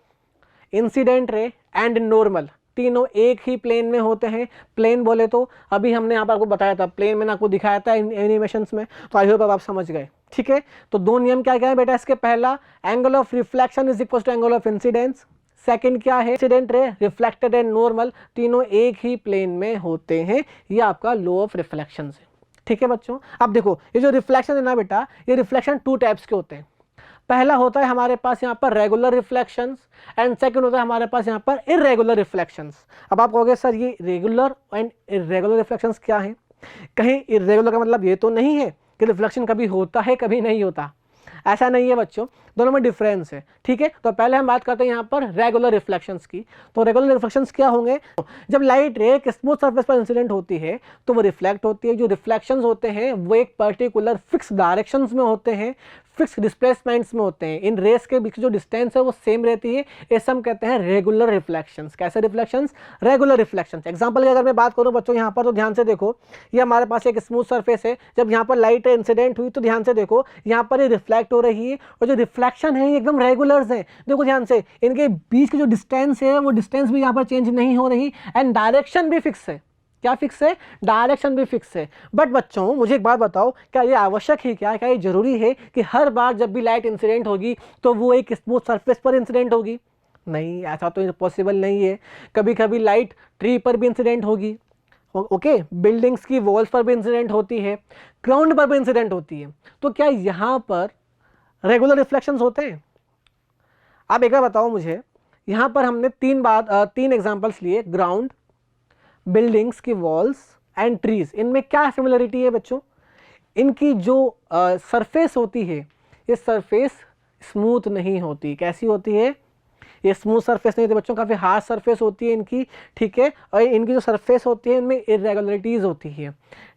incident ray and normal, तीनों एक ही प्लेन में होते हैं। प्लेन बोले तो अभी हमने यहाँ पर आपको बताया था, प्लेन मैंने आपको दिखाया था एनिमेशंस में, तो आई होप अब आप समझ गए। ठीक है, तो दो नियम क्या क्या है बेटा इसके? पहला, angle of reflection is equal to angle of incidence. Second क्या है? Incident ray, reflected and normal, तीनों एक ही प्लेन में होते हैं। ये आपका लॉ ऑफ रिफ्लेक्शन है। ठीक है बच्चों, अब देखो ये जो रिफ्लेक्शन है ना बेटा, ये रिफ्लेक्शन टू टाइप्स के होते हैं। पहला होता है हमारे पास यहाँ पर रेगुलर रिफ्लेक्शंस एंड सेकंड होता है हमारे पास यहाँ पर इरेगुलर रिफ्लेक्शंस। अब आप कहोगे सर ये रेगुलर एंड इरेगुलर रिफ्लेक्शंस क्या हैं? कहीं इरेगुलर का मतलब ये तो नहीं है कि रिफ्लेक्शन कभी होता है कभी नहीं होता, ऐसा नहीं है बच्चों, दोनों में डिफरेंस है। ठीक है, तो पहले हम बात करते हैं यहाँ पर रेगुलर रिफ्लेक्शंस की। तो रेगुलर रिफ्लेक्शंस क्या होंगे? जब लाइट रे एक स्मूथ सरफेस पर इंसिडेंट होती है तो वो रिफ्लेक्ट होती है। जो रिफ्लेक्शंस होते हैं वो एक पर्टिकुलर फिक्स डायरेक्शंस में होते हैं, फिक्स डिस्प्लेसमेंट्स में होते हैं। इन रेस के बीच जो डिस्टेंस है वो सेम रहती है, इसे हम कहते हैं रेगुलर रिफ्लेक्शंस। कैसे रिफ्लेक्शंस? Regular reflections. एग्जांपल की अगर मैं बात करूं बच्चों यहाँ पर, तो ध्यान से देखो, ये हमारे पास एक स्मूथ सरफेस है, जब यहाँ पर लाइट इंसिडेंट हुई तो ध्यान से देखो यहाँ पर ये रिफ्लेक्ट हो रही है, और जो रिफ्लेक्शन है ये एकदम रेगुलर्स है। देखो ध्यान से, इनके बीच की जो डिस्टेंस है वो डिस्टेंस भी यहाँ पर चेंज नहीं हो रही, एंड डायरेक्शन भी फिक्स है। क्या फिक्स है? डायरेक्शन भी फिक्स है। बट बच्चों मुझे एक बात बताओ, क्या ये आवश्यक है, क्या ये जरूरी है कि हर बार जब भी लाइट इंसिडेंट होगी तो वो एक स्मूथ सरफेस पर इंसिडेंट होगी? नहीं, ऐसा तो पॉसिबल नहीं है। कभी कभी लाइट ट्री पर भी इंसिडेंट होगी, ओके, बिल्डिंग्स की वॉल्स पर भी इंसिडेंट होती है, ग्राउंड पर भी इंसिडेंट होती है। तो क्या यहाँ पर रेगुलर रिफ्लेक्शंस होते हैं? अब एक बार बताओ मुझे, यहाँ पर हमने तीन एग्जाम्पल्स लिए, ग्राउंड, बिल्डिंग्स की वॉल्स एंड ट्रीज। इनमें क्या सिमिलरिटी है बच्चों? इनकी जो सरफेस होती है, ये सरफेस स्मूथ नहीं होती। कैसी होती है? ये स्मूथ सरफेस नहीं होती बच्चों, काफ़ी हार्ड सरफेस होती है इनकी। ठीक है, और इनकी जो सरफेस होती है इनमें इरेगुलरिटीज़ होती है।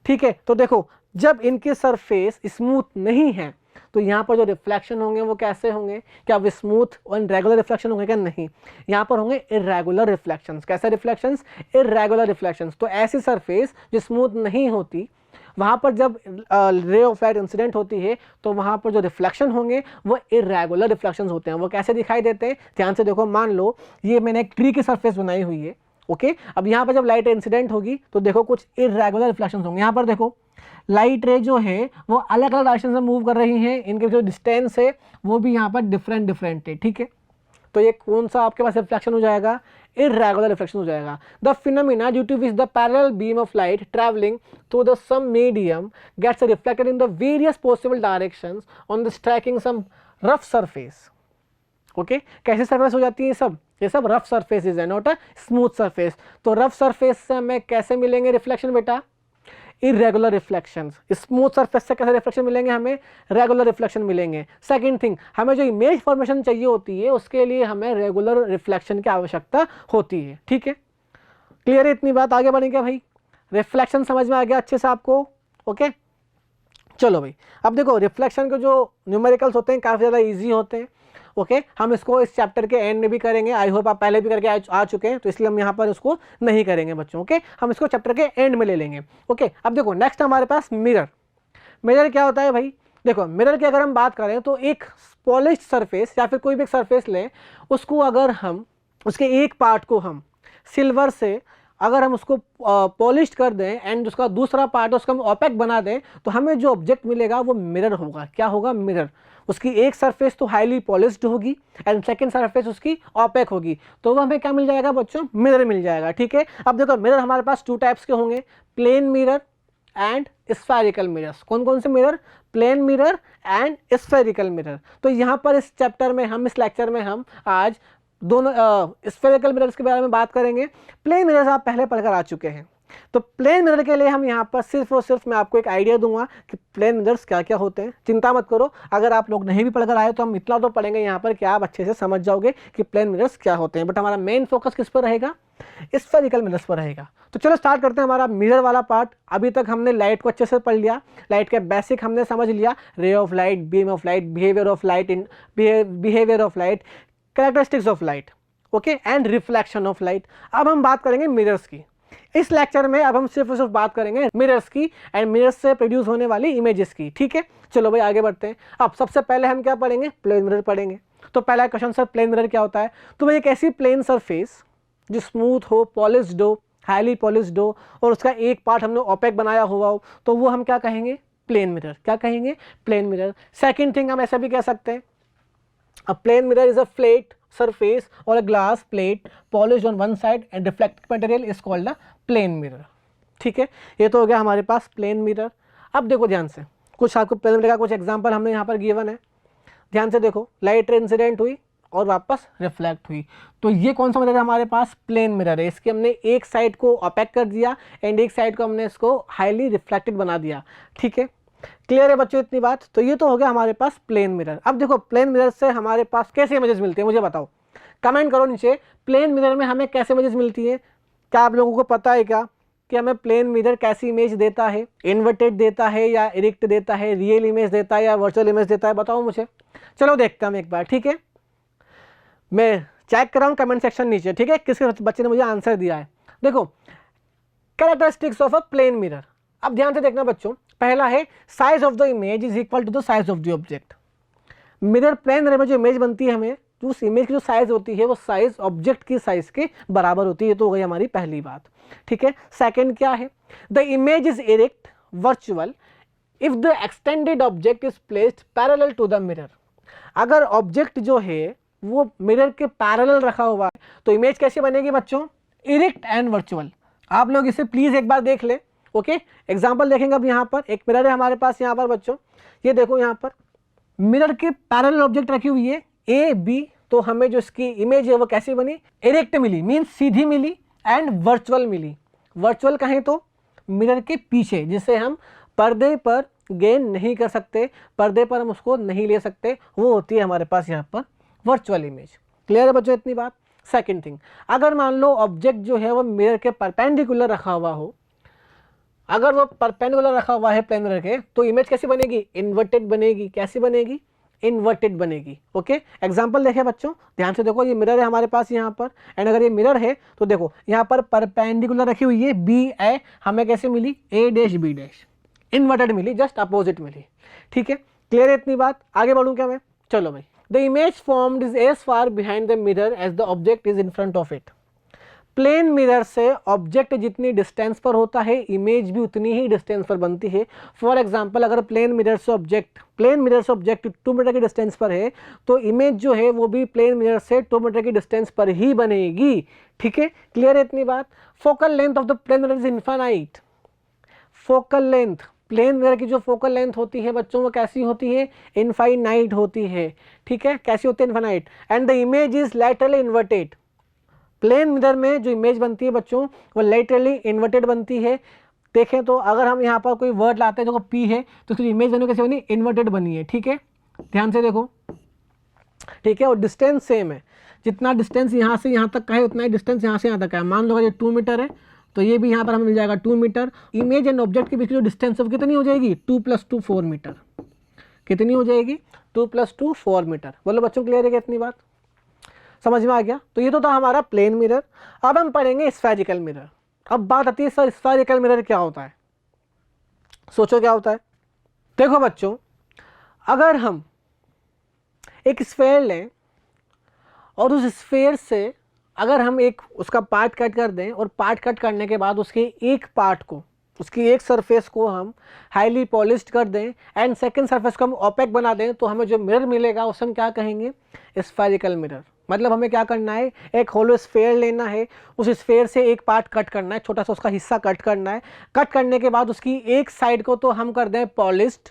ठीक है, तो देखो जब इनकी सरफेस स्मूथ नहीं है तो यहाँ पर जो रिफ्लेक्शन होंगे वो कैसे होंगे? क्या वो स्मूथ और रेगुलर रिफ्लेक्शन होंगे? क्या नहीं, यहाँ पर होंगे इरेगुलर रिफ्लेक्शंस। कैसे रिफ्लेक्शंस? Irregular reflections. तो ऐसी सरफेस जो स्मूथ नहीं होती, वहाँ पर जब रे ऑफ लाइट इंसिडेंट होती है तो वहाँ पर जो रिफ्लेक्शन होंगे वो इरेगुलर रिफ्लेक्शंस होते हैं। वो कैसे दिखाई देते हैं? ध्यान से देखो, मान लो ये मैंने एक ट्री की सरफेस बनाई हुई है, ओके अब यहाँ पर जब लाइट इंसिडेंट होगी तो देखो कुछ इरेगुलर रिफ्लेक्शंस होंगे। यहाँ पर देखो लाइट रे जो है वो अलग अलग डायरेक्शन में मूव कर रही हैं, इनके जो डिस्टेंस है वो भी यहाँ पर डिफरेंट डिफरेंट है, ठीक है। तो ये कौन सा आपके पास रिफ्लेक्शन हो जाएगा, इरेगुलर रिफ्लेक्शन हो जाएगा। The phenomena due to which the parallel beam of light travelling through the some medium gets reflected in the various possible directions on the striking some rough surface. Okay कैसी surface हो जाती है ये सब rough surfaces है, not a smooth surface. तो rough surface से हमें कैसे मिलेंगे रिफ्लेक्शन बेटा, इरेगुलर रिफ्लेक्शंस। स्मूथ सरफेस से कैसे रिफ्लेक्शन मिलेंगे, हमें रेगुलर रिफ्लेक्शन मिलेंगे। सेकंड थिंग, हमें जो इमेज फॉर्मेशन चाहिए होती है उसके लिए हमें रेगुलर रिफ्लेक्शन की आवश्यकता होती है, ठीक है। क्लियर है इतनी बात, आगे बढ़ेंगे भाई। रिफ्लेक्शन समझ में आ गया अच्छे से आपको, ओके चलो भाई। अब देखो रिफ्लेक्शन के जो न्यूमेरिकल्स होते हैं काफ़ी ज़्यादा ईजी होते हैं, ओके हम इसको इस चैप्टर के एंड में भी करेंगे। आई होप आप पहले भी करके आ चुके हैं, तो इसलिए हम यहाँ पर उसको नहीं करेंगे बच्चों, ओके हम इसको चैप्टर के एंड में ले लेंगे, ओके। अब देखो नेक्स्ट हमारे पास मिरर। मिरर क्या होता है भाई, देखो मिरर की अगर हम बात करें तो एक पॉलिश्ड सरफेस या फिर कोई भी सरफेस लें, उसको अगर हम उसके एक पार्ट को हम सिल्वर से अगर हम उसको पॉलिश कर दें एंड उसका दूसरा पार्ट उसका हम ऑपेक बना दें, तो हमें जो ऑब्जेक्ट मिलेगा वो मिरर होगा। क्या होगा, मिरर। उसकी एक सरफेस तो हाईली पॉलिश्ड होगी एंड सेकंड सरफेस उसकी ऑपेक होगी, तो वो हमें क्या मिल जाएगा बच्चों, मिरर मिल जाएगा, ठीक है। अब देखो मिरर हमारे पास टू टाइप्स के होंगे, plane mirror and spherical mirrors. कौन कौन से mirror, plane mirror and spherical mirror. तो यहाँ पर इस चैप्टर में हम इस लेक्चर में हम आज दोनों स्फेरिकल मिरर्स के बारे में बात करेंगे। प्लेन मिरर्स आप पहले पढ़कर आ चुके हैं, तो प्लेन मिरर के लिए हम यहाँ पर सिर्फ और सिर्फ मैं आपको एक आइडिया दूंगा कि प्लेन मिरर्स क्या क्या होते हैं। चिंता मत करो, अगर आप लोग नहीं भी पढ़कर आए तो हम इतना तो पढ़ेंगे यहाँ पर कि आप अच्छे से समझ जाओगे कि प्लेन मिरर्स क्या होते हैं। बट हमारा मेन फोकस किस पर रहेगा, स्फेरिकल मिरर्स पर रहेगा। तो चलो स्टार्ट करते हैं हमारा मिरर वाला पार्ट। अभी तक हमने लाइट को अच्छे से पढ़ लिया, लाइट के बेसिक हमने समझ लिया, ray of light, beam of light, behaviour of light, characteristics of light, okay and reflection of light. अब हम बात करेंगे मिरर्स की। इस लेक्चर में अब हम सिर्फ और सिर्फ बात करेंगे मिरर्स की एंड मिरर्स से प्रोड्यूस होने वाली इमेजेस की, ठीक है। चलो भाई आगे बढ़ते हैं। अब सबसे पहले हम क्या पढ़ेंगे, प्लेन मिरर पढ़ेंगे। तो पहला क्वेश्चन सर प्लेन मिरर क्या होता है, तो भाई एक ऐसी प्लेन सरफेस जो स्मूथ हो, पॉलिश्ड हो, हाईली पॉलिश्ड हो और उसका एक पार्ट हमने ओपेक बनाया हुआ हो, तो वो हम क्या कहेंगे, प्लेन मिरर। क्या कहेंगे, प्लेन मिरर। सेकेंड थिंग हम ऐसा भी कह सकते हैं, a plane mirror is a flat surface or a glass plate polished on one side and reflective material is called a plane mirror, ठीक है। ये तो हो गया हमारे पास प्लेन मिरर। अब देखो ध्यान से, कुछ आपको प्लेन मिरर का कुछ एग्जांपल हमने यहाँ पर गिवन है, ध्यान से देखो। लाइट इंसिडेंट हुई और वापस रिफ्लेक्ट हुई, तो ये कौन सा मिरर है हमारे पास, प्लेन मिरर है। इसकी हमने एक साइड को ओपेक कर दिया एंड एक साइड को हमने इसको हाईली रिफ्लेक्टेड बना दिया, ठीक है। क्लियर है बच्चों इतनी बात। तो ये तो हो गया हमारे पास प्लेन मिरर। अब देखो प्लेन मिरर से हमारे पास कैसे इमेजेस मिलती है, मुझे बताओ, कमेंट करो नीचे। प्लेन मिरर में हमें कैसे इमेजेस मिलती है, क्या आप लोगों को पता है क्या कि हमें प्लेन मिरर कैसी इमेज देता है, इन्वर्टेड देता है या इरेक्ट देता है, रियल इमेज देता है या वर्चुअल इमेज देता है, बताओ मुझे। चलो देखते हैं हम एक बार, ठीक है। मैं चेक कर रहा हूँ कमेंट सेक्शन नीचे, ठीक है, किसके बच्चे ने मुझे आंसर दिया है। देखो characteristics of a plane mirror. अब ध्यान से देखना बच्चों, पहला है size of the image is equal to the size of the object. Mirror plane mirror में जो इमेज बनती है हमें, तो उस इमेज की जो साइज होती है वो साइज ऑब्जेक्ट की साइज के बराबर होती है। तो हो गई हमारी पहली बात, ठीक है। सेकंड क्या है, the image is erect virtual if the extended object is placed parallel to the mirror. अगर ऑब्जेक्ट जो है वो मिरर के पैरेलल रखा हुआ है तो इमेज कैसी बनेगी बच्चों, इरेक्ट एंड वर्चुअल। आप लोग इसे प्लीज एक बार देख ले, ओके। एग्जाम्पल देखेंगे। अब यहाँ पर एक मिरर है हमारे पास, यहाँ पर बच्चों ये देखो, यहाँ पर मिरर के पैरेलल ऑब्जेक्ट रखी हुई है ए बी, तो हमें जो इसकी इमेज है वो कैसी बनी, इरेक्ट मिली, मीन्स सीधी मिली एंड वर्चुअल मिली। वर्चुअल कहें तो मिरर के पीछे, जिसे हम पर्दे पर गेन नहीं कर सकते, पर्दे पर हम उसको नहीं ले सकते, वो होती है हमारे पास यहाँ पर वर्चुअल इमेज। क्लियर है बच्चों इतनी बात। सेकेंड थिंग, अगर मान लो ऑब्जेक्ट जो है वो मिरर के परपेंडिकुलर रखा हुआ हो, अगर वो परपेंडिकुलर रखा हुआ है प्लेन मिरर के, तो इमेज कैसी बनेगी, इन्वर्टेड बनेगी। कैसी बनेगी, इन्वर्टेड बनेगी, ओके। एग्जांपल देखें बच्चों, ध्यान से देखो, ये मिरर है हमारे पास यहाँ पर एंड अगर ये मिरर है तो देखो यहाँ पर परपेंडिकुलर रखी हुई है बी ए, हमें कैसे मिली, ए डैश बी डैश, इन्वर्टेड मिली, जस्ट अपोजिट मिली, ठीक है। क्लियर है इतनी बात, आगे बढ़ूँ क्या मैं, चलो भाई। The image formed is as far behind the mirror as the object is in front of it. Plane mirror से ऑब्जेक्ट जितनी डिस्टेंस पर होता है इमेज भी उतनी ही डिस्टेंस पर बनती है। फॉर एग्जांपल अगर प्लेन मिरर से ऑब्जेक्ट 2 मीटर की डिस्टेंस पर है तो इमेज जो है वो भी प्लेन मिरर से 2 मीटर की डिस्टेंस पर ही बनेगी। ठीक है, क्लियर है इतनी बात। Focal length of the plane mirror is infinite. Focal length, plane mirror की जो फोकल लेंथ होती है बच्चों वो कैसी होती है, इनफाइनाइट होती है। ठीक है, कैसी होती है, infinite. And the image is laterally inverted. Plane mirror में जो इमेज बनती है बच्चों वो लैटरली इन्वर्टेड बनती है। देखें तो अगर हम यहाँ पर कोई वर्ड लाते हैं जो पी है तो उसकी इमेज बनी कैसे बनी, इन्वर्टेड बनी है। ठीक है, ध्यान से देखो। ठीक है, और डिस्टेंस सेम है, जितना डिस्टेंस यहाँ से यहाँ तक का है उतना ही डिस्टेंस यहाँ से यहाँ तक का है। मान लो ये 2 मीटर है तो ये भी यहाँ पर हमें मिल जाएगा 2 मीटर। इमेज एंड ऑब्जेक्ट के बीच की जो डिस्टेंस है वो कितनी हो जाएगी, 2 + 2 4 मीटर। कितनी हो जाएगी, 2 + 2 4 मीटर। बोलो बच्चों क्लियर है क्या इतनी बात, समझ में आ गया। तो ये तो था हमारा प्लेन मिरर। अब हम पढ़ेंगे स्फेरिकल मिरर। अब बात आती है सर स्फेरिकल मिरर क्या होता है, सोचो क्या होता है। देखो बच्चों, अगर हम एक स्फेयर लें और उस स्फेयर से अगर हम एक उसका पार्ट कट कर दें और पार्ट कट करने के बाद उसके एक पार्ट को, उसकी एक सरफेस को हम हाईली पॉलिश्ड कर दें एंड सेकंड सरफेस को हम ओपेक बना दें तो हमें जो मिरर मिलेगा उसे हम क्या कहेंगे, स्फेरिकल मिरर। मतलब हमें क्या करना है, एक होलो स्फेयर लेना है, उस स्फेयर से एक पार्ट कट करना है, छोटा सा उसका हिस्सा कट करना है। कट करने के बाद उसकी एक साइड को तो हम कर दें पॉलिश्ड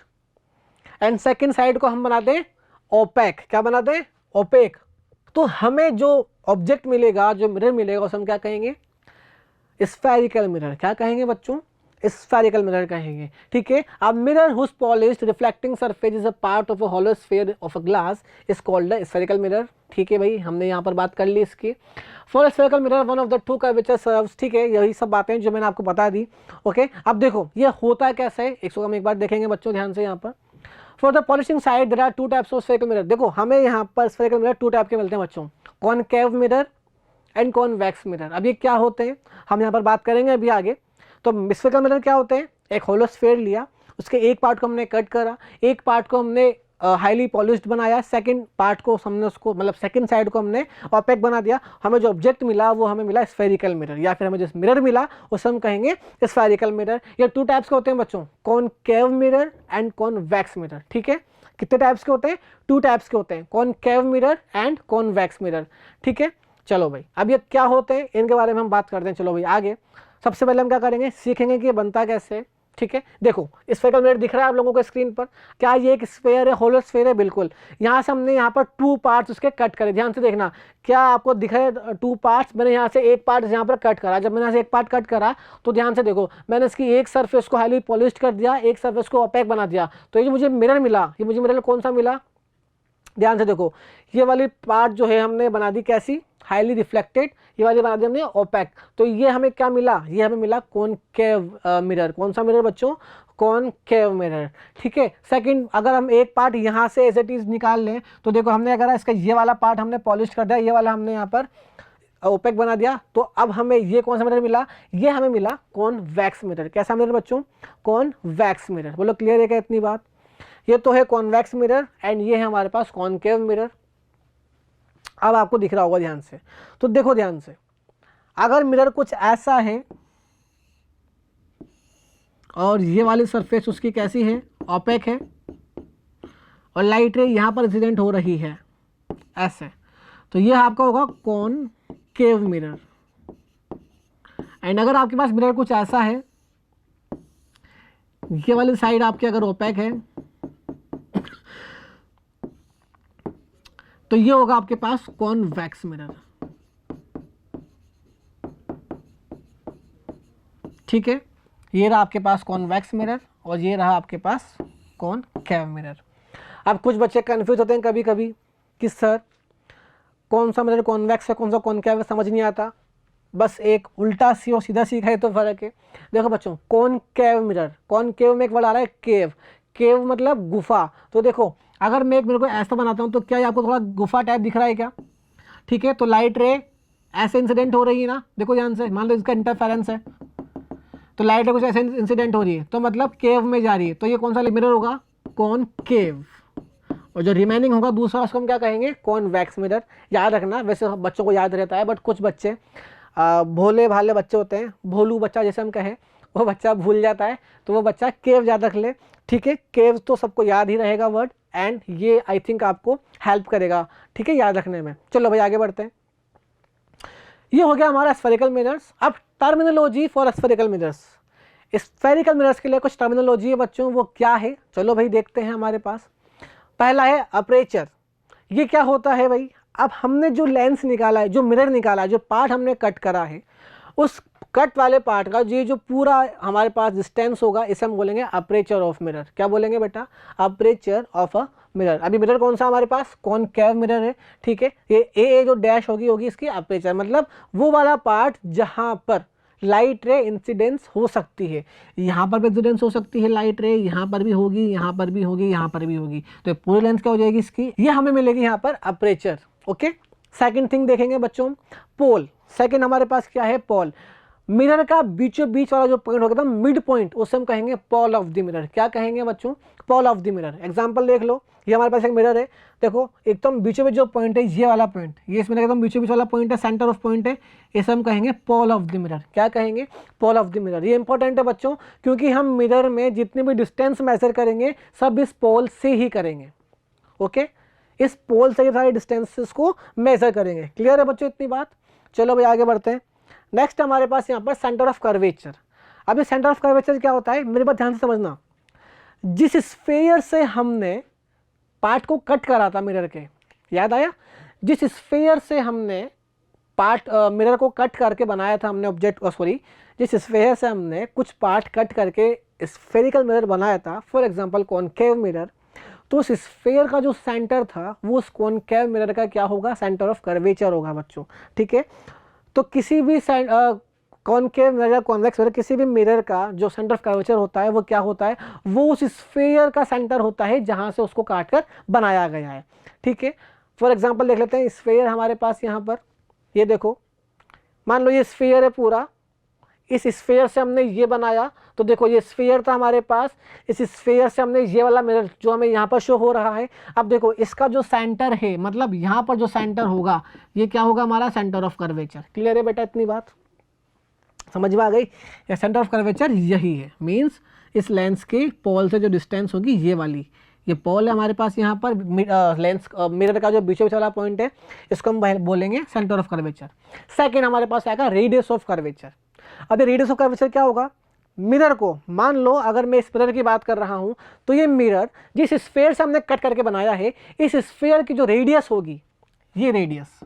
एंड सेकंड साइड को हम बना दें ओपेक। क्या बना दें, ओपेक। तो हमें जो ऑब्जेक्ट मिलेगा, जो मिरर मिलेगा उसे हम क्या कहेंगे, स्फेरिकल मिरर। क्या कहेंगे बच्चों, स्फेरिकल मिरर कहेंगे। ठीक है, अब mirror whose polished reflecting surface is a part of a hollow sphere of a glass is called a spherical mirror. ठीक है भाई, हमने यहाँ पर बात कर ली इसकी। For spherical mirror one of the two curvature serves. ठीक है, यही सब बातें जो मैंने आपको बता दी। ओके, अब देखो ये होता कैसे है, इसको हम एक बार देखेंगे बच्चों ध्यान से। यहाँ पर for the polishing side there are 2 types of spherical mirror. देखो हमें यहाँ पर स्फेरिकल मिरर 2 टाइप के मिलते हैं बच्चों, concave mirror and convex mirror. अब ये क्या होते हैं हम यहाँ पर बात करेंगे अभी आगे। तो स्फेरिकल मिरर क्या होते हैं, एक होलो स्फेयर लिया, उसके एक पार्ट को हमने कट करा, एक पार्ट को हमने हाईली पॉलिश्ड बनाया, सेकंड पार्ट को हमने उसको मतलब सेकंड साइड को हमने ओपेक बना दिया। हमें जो ऑब्जेक्ट मिला वो हमें मिला स्फेरिकल मिरर, या फिर हमें जो मिरर मिला उसे हम कहेंगे स्फेरिकल मिरर। ये 2 टाइप्स के होते हैं बच्चों, concave mirror and convex mirror. ठीक है, कितने टाइप्स के होते हैं, 2 टाइप्स के होते हैं, concave mirror and convex mirror. ठीक है, चलो भाई अब ये क्या होते हैं इनके बारे में हम बात करते हैं। चलो भाई आगे, सबसे पहले हम क्या करेंगे, सीखेंगे कि ये बनता कैसे है। ठीक है, देखो स्फेरिकल मिरर दिख रहा है आप लोगों को स्क्रीन पर, क्या ये एक स्फेयर है, होलो स्फेयर है, बिल्कुल। यहाँ से हमने यहाँ पर 2 पार्ट्स उसके कट करे, ध्यान से देखना, क्या आपको दिख रहा है 2 पार्ट्स। मैंने यहाँ से एक पार्ट यहाँ पर कट करा, जब मैंने यहाँ से एक पार्ट कट करा तो ध्यान से देखो मैंने इसकी एक सरफेस को हाईली पॉलिश्ड कर दिया, एक सरफेस को ओपेक बना दिया। तो ये जो मुझे मिरर मिला, ये मुझे मिरर कौन सा मिला, ध्यान से देखो, ये वाली पार्ट जो है हमने बना दी कैसी, हाईली रिफ्लेक्टेड, ये वाली बना दी हमने ओपेक। तो ये हमें क्या मिला, ये हमें मिला कॉनकेव मिरर। कौन सा मिरर बच्चों, कॉनकेव मिरर। ठीक है, सेकंड अगर हम एक पार्ट यहाँ से एज इट इज निकाल लें तो देखो हमने अगर इसका ये वाला पार्ट हमने पॉलिश कर दिया, ये वाला हमने यहाँ पर ओपेक बना दिया, तो अब हमें ये कौन सा मिरर मिला, ये हमें मिला कॉन्वेक्स मिरर। कैसा मिरर बच्चों, कॉन्वेक्स मिरर। बोलो क्लियर है क्या इतनी बात। ये तो है कॉन्वेक्स मिरर एंड ये है हमारे पास कॉनकेव मिरर। अब आपको दिख रहा होगा ध्यान से, तो देखो ध्यान से, अगर मिरर कुछ ऐसा है और ये वाली सरफेस उसकी कैसी है, ओपेक है, और लाइट रे यहाँ पर इंसिडेंट हो रही है ऐसे, तो ये आपका होगा कॉनकेव मिरर। एंड अगर आपके पास मिरर कुछ ऐसा है, ये वाली साइड आपकी अगर ओपेक है तो ये होगा आपके पास कॉन्वेक्स मिरर। ठीक है, ये रहा आपके पास कॉन्वेक्स मिरर और ये रहा आपके पास कॉनकेव मिरर। अब कुछ बच्चे कंफ्यूज होते हैं कभी कभी कि सर कौन सा मिरर कॉन्वेक्स है कौन सा कॉनकेव है, समझ नहीं आता। बस एक उल्टा सी और सीधा सीखा है तो फर्क है। देखो बच्चों, कॉनकेव मिरर, कॉनकेव में एक वर्ड आ रहा है केव, केव मतलब गुफा। तो देखो अगर मैं एक मिरर को ऐसा बनाता हूँ तो क्या ये आपको थोड़ा गुफा टाइप दिख रहा है क्या, ठीक है, तो लाइट रे ऐसे इंसिडेंट हो रही है ना, देखो ध्यान से, मान लो इसका इंटरफेरेंस है तो लाइट रे कुछ ऐसे इंसिडेंट हो रही है तो मतलब केव में जा रही है, तो ये कौन सा मिरर होगा, कॉनकेव। और जो रिमेनिंग होगा दूसरा उसको हम क्या कहेंगे, कॉन्वेक्स मिरर। याद रखना, वैसे बच्चों को याद रहता है बट कुछ बच्चे भोले भाले बच्चे होते हैं, भोलू बच्चा जैसे हम कहें, वो बच्चा भूल जाता है, तो वो बच्चा केव याद रख ले। ठीक है, केव तो सबको याद ही रहेगा वर्ड, एंड ये आई थिंक आपको हेल्प करेगा, ठीक है, याद रखने में। चलो भाई आगे बढ़ते हैं। ये हो गया हमारा स्फेरिकल मिरर्स। अब terminology for spherical mirrors. Spherical mirrors के लिए कुछ टर्मिनोलॉजी है बच्चों, वो क्या है चलो भाई देखते हैं। हमारे पास पहला है अपर्चर। ये क्या होता है भाई, अब हमने जो लेंस निकाला है, जो मिरर निकाला है, जो पार्ट हमने कट करा है, उस कट वाले पार्ट का ये जो पूरा हमारे पास डिस्टेंस होगा, इसे हम बोलेंगे अपर्चर ऑफ मिरर। क्या बोलेंगे बेटा, अपर्चर ऑफ अ मिरर। अभी मिरर कौन सा हमारे पास, कॉनकेव मिरर है, ठीक है। ये ए जो डैश होगी इसकी अपर्चर, मतलब वो वाला पार्ट जहां पर लाइट रे इंसिडेंस हो सकती है। यहाँ पर भी इंसिडेंस हो सकती है लाइट रे, यहाँ पर भी होगी, यहाँ पर भी होगी, यहाँ पर भी होगी, तो पूरी लेंथ क्या हो जाएगी इसकी, ये हमें मिलेगी यहाँ पर अपर्चर। ओके, सेकंड थिंग देखेंगे बच्चों, पोल। सेकंड हमारे पास क्या है, पोल। मिरर का बीचों बीच वाला जो पॉइंट होगा, मिड पॉइंट, उसे हम कहेंगे पोल ऑफ द मिरर। क्या कहेंगे बच्चों, pole of the mirror. Example देख लो, ये हमारे पास एक मिरर है, देखो एकदम बीचों बीच जो पॉइंट है, ये वाला पॉइंट, ये इस मिरर एकदम बीचों बीच वाला पॉइंट है, सेंटर ऑफ पॉइंट है, इसे हम कहेंगे पोल ऑफ द मिरर। क्या कहेंगे, पोल ऑफ द मिरर। ये इंपॉर्टेंट है बच्चों, क्योंकि हम मिरर में जितनी भी डिस्टेंस मेजर करेंगे सब इस पोल से ही करेंगे। ओके, इस पोल से ही सारे डिस्टेंसेस को मेजर करेंगे। क्लियर है बच्चों इतनी बात। चलो भाई आगे बढ़ते हैं। नेक्स्ट हमारे पास यहाँ पर सेंटर ऑफ कर्वेचर। अब ये सेंटर ऑफ कर्वेचर क्या होता है, मेरी बात ध्यान से समझना। जिस स्फीयर से हमने पार्ट को कट करा था मिरर के, याद आया, जिस स्फीयर से हमने पार्ट मिरर को कट करके बनाया था हमने ऑब्जेक्ट, सॉरी, जिस स्फीयर से हमने कुछ पार्ट कट करके स्फेरिकल मिरर बनाया था, फॉर एग्जांपल कॉनकेव मिरर, तो उस स्फीयर का जो सेंटर था वो उस कॉनकेव मिरर का क्या होगा, सेंटर ऑफ कर्वेचर होगा बच्चों। ठीक है, तो किसी भी कॉनकेव मिरर या कॉन्वेक्स मिरर, किसी भी मिरर का जो सेंटर ऑफ कर्वेचर होता है वो क्या होता है, वो उस स्फीयर का सेंटर होता है जहां से उसको काट कर बनाया गया है। ठीक है, फॉर एग्जांपल देख लेते हैं, स्फीयर हमारे पास यहाँ पर, ये देखो, मान लो ये स्फीयर है पूरा, इस स्फीयर से हमने ये बनाया, तो देखो ये स्फीयर था हमारे पास, इस स्फीयर से हमने ये वाला मिरर जो हमें यहाँ पर शो हो रहा है, अब देखो इसका जो सेंटर है, मतलब यहाँ पर जो सेंटर होगा, ये क्या होगा हमारा सेंटर ऑफ कर्वेचर। क्लियर है बेटा इतनी बात, समझ में आ गई। या सेंटर ऑफ कर्वेचर यही है, मीन्स इस लेंस के पोल से जो डिस्टेंस होगी ये वाली, ये पोल है हमारे पास यहाँ पर, लेंस मिरर का जो बीचों बीच वाला पॉइंट है, इसको हम बोलेंगे सेंटर ऑफ कर्वेचर। सेकेंड हमारे पास आएगा रेडियस ऑफ कर्वेचर। अब रेडियस ऑफ कर्वेचर क्या होगा, मिरर को, मान लो अगर मैं इस मिरर की बात कर रहा हूं, तो ये मिरर जिस स्फीयर से हमने कट करके बनाया है, इस स्फीयर की जो रेडियस होगी, ये रेडियस,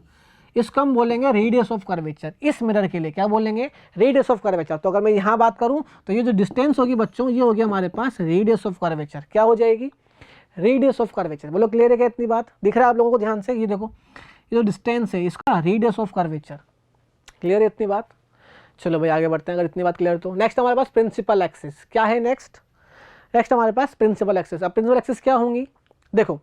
इसको हम बोलेंगे रेडियस ऑफ कर्वेचर। इस मिरर के लिए क्या बोलेंगे, रेडियस ऑफ कर्वेचर। तो अगर मैं यहाँ बात करूँ तो ये जो डिस्टेंस होगी बच्चों, ये होगी हमारे पास रेडियस ऑफ कर्वेचर। क्या हो जाएगी, रेडियस ऑफ कर्वेचर। बोलो क्लियर है क्या इतनी बात, दिख रहा है आप लोगों को ध्यान से, ये देखो ये जो डिस्टेंस है इसका रेडियस ऑफ कर्वेचर। क्लियर है इतनी बात। चलो भाई आगे बढ़ते हैं, अगर इतनी बात क्लियर तो। नेक्स्ट हमारे पास प्रिंसिपल एक्सिस। क्या है नेक्स्ट हमारे पास प्रिंसिपल एक्सिस। अब प्रिंसिपल एक्सिस क्या होंगी, देखो,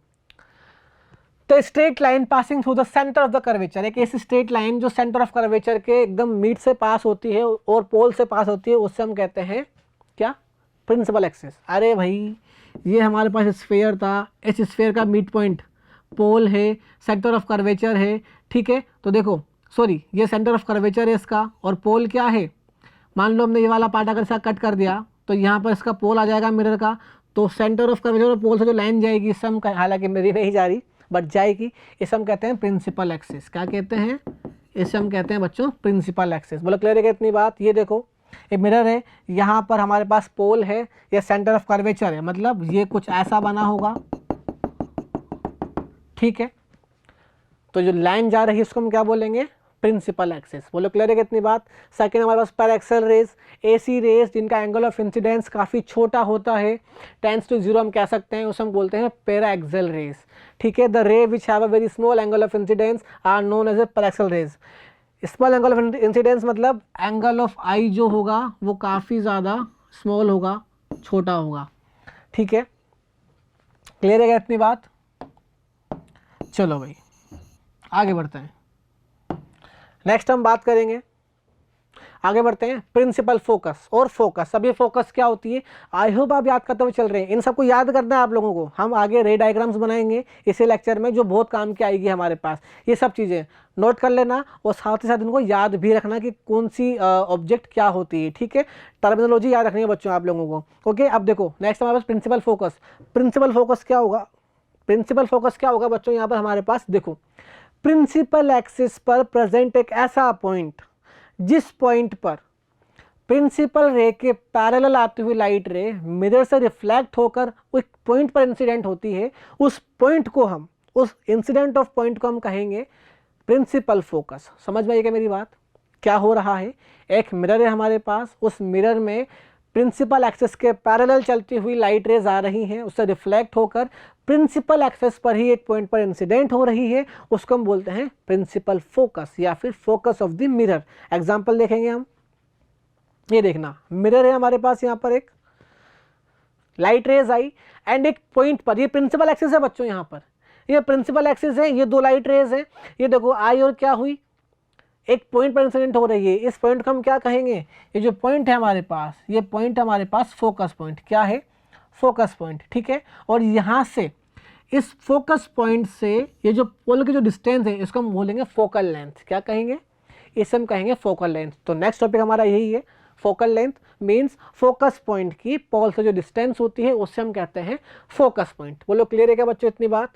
the straight line passing through the centre of the curvature. एक ऐसी स्ट्रेट लाइन जो सेंटर ऑफ कर्वेचर के एकदम मिड से पास होती है और पोल से पास होती है, उससे हम कहते हैं क्या, प्रिंसिपल एक्सिस। अरे भाई ये हमारे पास स्फीयर था, इस स्फीयर का मिड पॉइंट पोल है, सेंटर ऑफ कर्वेचर है। ठीक है, तो देखो सॉरी, ये सेंटर ऑफ कर्वेचर है इसका, और पोल क्या है, मान लो हमने ये वाला पार्ट अगर इसका कट कर दिया तो यहाँ पर इसका पोल आ जाएगा मिरर का, तो सेंटर ऑफ कर्वेचर और पोल से जो लाइन जाएगी, इससे हम, हालांकि मेरी नहीं जा रही बट जाएगी, इसे हम कहते हैं प्रिंसिपल एक्सिस। क्या कहते हैं, इसे हम कहते हैं बच्चों प्रिंसिपल एक्सिस। बोलो क्लियर है इतनी बात। ये देखो एक मिरर है, यहाँ पर हमारे पास पोल है, ये सेंटर ऑफ कर्वेचर है, मतलब ये कुछ ऐसा बना होगा। ठीक है, तो जो लाइन जा रही है उसको हम क्या बोलेंगे, प्रिंसिपल एक्सिस। बोलो क्लियर है कितनी बात। सेकंड हमारे पास पैराक्सल रेज, एसी रेज जिनका एंगल ऑफ इंसिडेंस काफ़ी छोटा होता है, टेंस टू 0 हम कह सकते हैं, उसे हम बोलते हैं पैराक्सल रेज। ठीक है, the ray which have a very small angle of incidence are known as a paraxial rays. Small angle of incidence मतलब एंगल ऑफ आई जो होगा वो काफ़ी ज़्यादा स्मॉल होगा, छोटा होगा। ठीक है, क्लियर है इतनी बात। चलो भाई आगे बढ़ते हैं। नेक्स्ट हम बात करेंगे, आगे बढ़ते हैं, प्रिंसिपल फोकस और फोकस। अब ये फोकस क्या होती है, आई होप आप याद करते हुए चल रहे हैं। इन सबको याद करना है आप लोगों को। हम आगे रे डायग्राम्स बनाएंगे इसी लेक्चर में जो बहुत काम की आएगी हमारे पास। ये सब चीज़ें नोट कर लेना और साथ ही साथ इनको याद भी रखना कि कौन सी ऑब्जेक्ट क्या होती है, ठीक है। टर्मिनोलॉजी याद रखनी है बच्चों आप लोगों को। ओके, अब देखो नेक्स्ट हमारे पास प्रिंसिपल फोकस। प्रिंसिपल फोकस क्या होगा, प्रिंसिपल फोकस क्या होगा बच्चों, यहाँ पर हमारे पास देखो, प्रिंसिपल एक्सिस पर प्रेजेंट एक ऐसा पॉइंट जिस पॉइंट पर प्रिंसिपल रे के पैरेलल आती हुई लाइट रे मिरर से रिफ्लेक्ट होकर उस पॉइंट पर इंसिडेंट होती है, उस पॉइंट को हम, उस इंसिडेंट ऑफ पॉइंट को हम कहेंगे प्रिंसिपल फोकस। समझ में आई क्या मेरी बात, क्या हो रहा है, एक मिरर है हमारे पास, उस मिरर में प्रिंसिपल एक्सिस के पैरेलल चलती हुई लाइट रेज आ रही हैं, उससे रिफ्लेक्ट होकर प्रिंसिपल एक्सिस पर ही एक पॉइंट पर इंसिडेंट हो रही है, उसको हम बोलते हैं प्रिंसिपल फोकस या फिर focus of the mirror. Example देखेंगे हम, ये देखना मिरर है हमारे पास, यहाँ पर एक लाइट रेज आई एंड एक पॉइंट पर, ये प्रिंसिपल एक्सिस है बच्चों, यहाँ पर ये प्रिंसिपल एक्सिस है, ये दो लाइट रेज है, ये देखो आई और क्या हुई, एक पॉइंट पर इंसिडेंट हो रही है। इस पॉइंट को हम क्या कहेंगे, ये जो पॉइंट है हमारे पास, ये पॉइंट हमारे पास फोकस पॉइंट, क्या है, फोकस पॉइंट, ठीक है। और यहाँ से इस फोकस पॉइंट से ये जो पोल की जो डिस्टेंस है इसको हम बोलेंगे फोकल लेंथ, क्या कहेंगे, इसे हम कहेंगे फोकल लेंथ। तो नेक्स्ट टॉपिक हमारा यही है, focal length means focus point की पोल से जो डिस्टेंस होती है उससे हम कहते हैं फोकस पॉइंट। बोलो क्लियर है क्या बच्चों इतनी बात।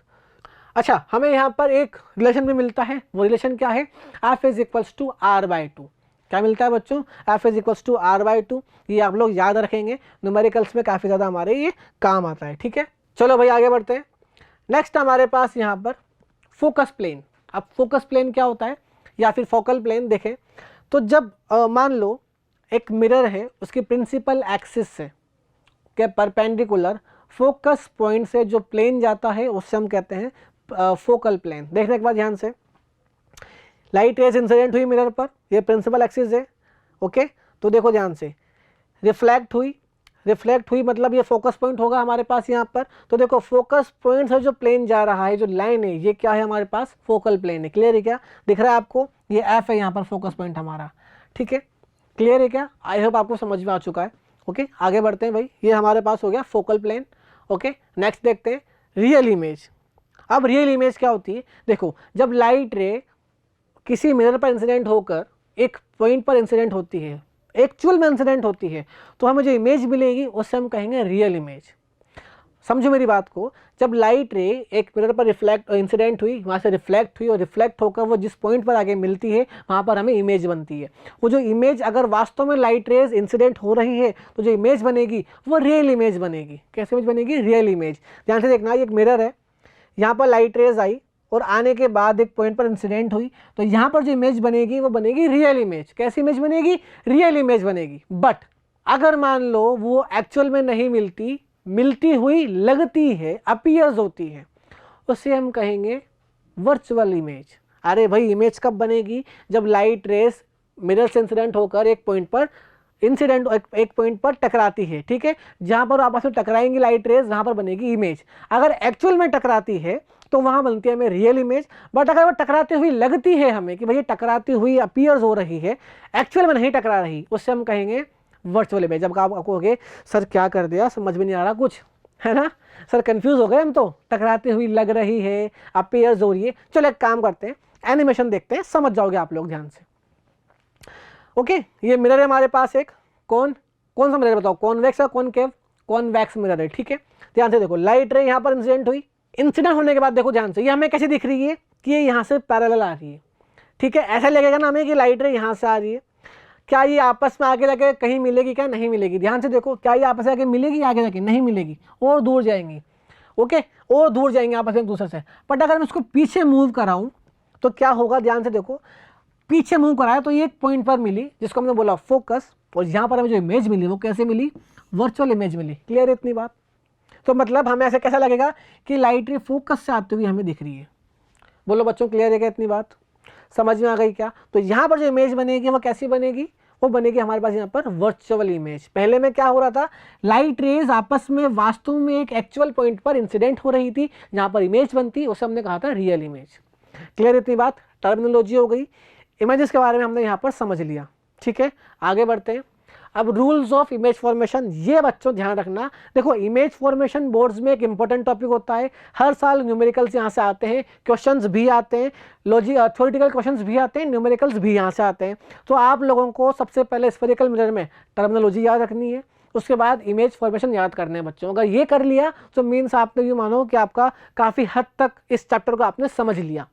अच्छा, हमें यहाँ पर एक रिलेशन भी मिलता है, वो रिलेशन क्या है, f is equals to r by two. क्या मिलता है बच्चों, f is equals to r by two. ये आप लोग याद रखेंगे, न्यूमेरिकल्स में काफ़ी ज़्यादा हमारे ये काम आता है, ठीक है। चलो भाई आगे बढ़ते हैं। नेक्स्ट हमारे पास यहाँ पर फोकस प्लेन। अब फोकस प्लेन क्या होता है या फिर फोकल प्लेन देखें तो जब मान लो एक मिरर है, उसकी प्रिंसिपल एक्सिस से के परपेंडिकुलर फोकस पॉइंट से जो प्लेन जाता है उससे हम कहते हैं फोकल प्लेन। देखने के बाद ध्यान से, लाइट रेज इंसिडेंट हुई मिरर पर, ये प्रिंसिपल एक्सिस है, ओके। तो देखो ध्यान से, रिफ्लेक्ट हुई मतलब ये फोकस पॉइंट होगा हमारे पास यहाँ पर। तो देखो फोकस पॉइंट से जो प्लेन जा रहा है, जो लाइन है, ये क्या है हमारे पास, फोकल प्लेन है। क्लियर है क्या, दिख रहा है आपको, ये एफ है यहाँ पर फोकस पॉइंट हमारा, ठीक है। क्लियर है क्या, आई होप आपको समझ में आ चुका है। ओके, आगे बढ़ते हैं भाई, ये हमारे पास हो गया फोकल प्लेन। ओके, नेक्स्ट देखते हैं रियल इमेज। अब रियल इमेज क्या होती है, देखो जब लाइट रे किसी मिरर पर इंसिडेंट होकर एक पॉइंट पर इंसिडेंट होती है, एक्चुअल में इंसिडेंट होती है, तो हमें जो इमेज मिलेगी उससे हम कहेंगे रियल इमेज। समझो मेरी बात को, जब लाइट रे एक मिरर पर रिफ्लेक्ट इंसिडेंट हुई, वहाँ से रिफ्लेक्ट हुई और रिफ्लेक्ट होकर वो जिस पॉइंट पर आगे मिलती है वहाँ पर हमें इमेज बनती है। वो जो इमेज अगर वास्तव में लाइट रेज इंसिडेंट हो रही है तो जो इमेज बनेगी वो रियल इमेज बनेगी। कैसे इमेज बनेगी, रियल इमेज। ध्यान से देखना, एक मिरर है, यहाँ पर लाइट रेज आई और आने के बाद एक पॉइंट पर इंसिडेंट हुई, तो यहाँ पर जो इमेज बनेगी वो बनेगी रियल इमेज। कैसी इमेज बनेगी, रियल इमेज बनेगी। बट अगर मान लो वो एक्चुअल में नहीं मिलती हुई लगती है, अपीयर्स होती है, उसे हम कहेंगे वर्चुअल इमेज। अरे भाई इमेज कब बनेगी, जब लाइट रेस मिरर से इंसिडेंट होकर एक पॉइंट पर एक पॉइंट पर टकराती है, ठीक है। जहां पर आपस में टकराएंगी लाइट रेज, वहां पर बनेगी इमेज। अगर एक्चुअल में टकराती है तो वहां बनती है हमें रियल इमेज। बट अगर वो टकराती हुई लगती है हमें कि भाई टकराती हुई अपीयर्स हो रही है, एक्चुअल में नहीं टकरा रही, उससे हम कहेंगे वर्चुअल इमेज। अब आप कहोगे सर क्या कर दिया, समझ में नहीं आ रहा कुछ, है ना सर, कंफ्यूज हो गए हम तो, टकराती हुई लग रही है, अपीयर्स हो रही है। चलो एक काम करते हैं, एनिमेशन देखते हैं, समझ जाओगे आप लोग ध्यान से। ओके, ये मिरर है हमारे पास एक, कौन सा मिरर बताओ, कॉन्वेक्स या कॉनकेव, कॉन्वेक्स मिरर है, ठीक है। ध्यान से देखो, लाइट रे यहाँ पर इंसिडेंट हुई, इंसिडेंट होने के बाद देखो ध्यान से, ये हमें कैसे दिख रही है कि ये यहाँ से पैरेलल आ रही है, ठीक है। ऐसा लगेगा ना हमें कि लाइट रे यहाँ से आ रही है। क्या ये आपस में आगे जाके कहीं मिलेगी, क्या नहीं मिलेगी, ध्यान से देखो, क्या ये आपस में आगे मिलेगी, आगे जाके नहीं मिलेगी, और दूर जाएंगी, ओके, और दूर जाएंगे आपस में एक दूसरे से। बट अगर मैं इसको पीछे मूव कराऊं तो क्या होगा, ध्यान से देखो, पीछे मूव कराया तो ये एक पॉइंट पर मिली जिसको हमने बोला फोकस, और यहाँ पर हमें जो इमेज मिली वो कैसे मिली, वर्चुअल इमेज मिली। क्लियर है इतनी बात। तो मतलब हमें ऐसे कैसा लगेगा कि लाइट रे फोकस से आती हुई हमें दिख रही है। बोलो बच्चों क्लियर है क्या इतनी बात, समझ में आ गई क्या। तो यहाँ पर जो इमेज बनेगी वो कैसी बनेगी, वो बनेगी हमारे पास यहाँ पर वर्चुअल इमेज। पहले में क्या हो रहा था, लाइट रेज आपस में वास्तव में एक एक्चुअल पॉइंट पर इंसिडेंट हो रही थी, जहाँ पर इमेज बनती, उसे हमने कहा था रियल इमेज। क्लियर इतनी बात, टर्मिनोलॉजी हो गई, इमेजेस के बारे में हमने यहाँ पर समझ लिया। ठीक है, आगे बढ़ते हैं। अब रूल्स ऑफ इमेज फॉर्मेशन, ये बच्चों ध्यान रखना। देखो इमेज फॉर्मेशन बोर्ड्स में एक इंपॉर्टेंट टॉपिक होता है, हर साल न्यूमेरिकल्स यहाँ से आते हैं, क्वेश्चंस भी आते हैं, थ्योरेटिकल क्वेश्चंस भी आते हैं, न्यूमेरिकल्स भी यहाँ से आते हैं। तो आप लोगों को सबसे पहले स्फेरिकल मिरर में टर्मिनोलॉजी याद रखनी है, उसके बाद इमेज फॉर्मेशन याद करने हैं बच्चों। अगर ये कर लिया तो मीन्स आपने यूँ मानो कि आपका काफ़ी हद तक इस चैप्टर को आपने समझ लिया।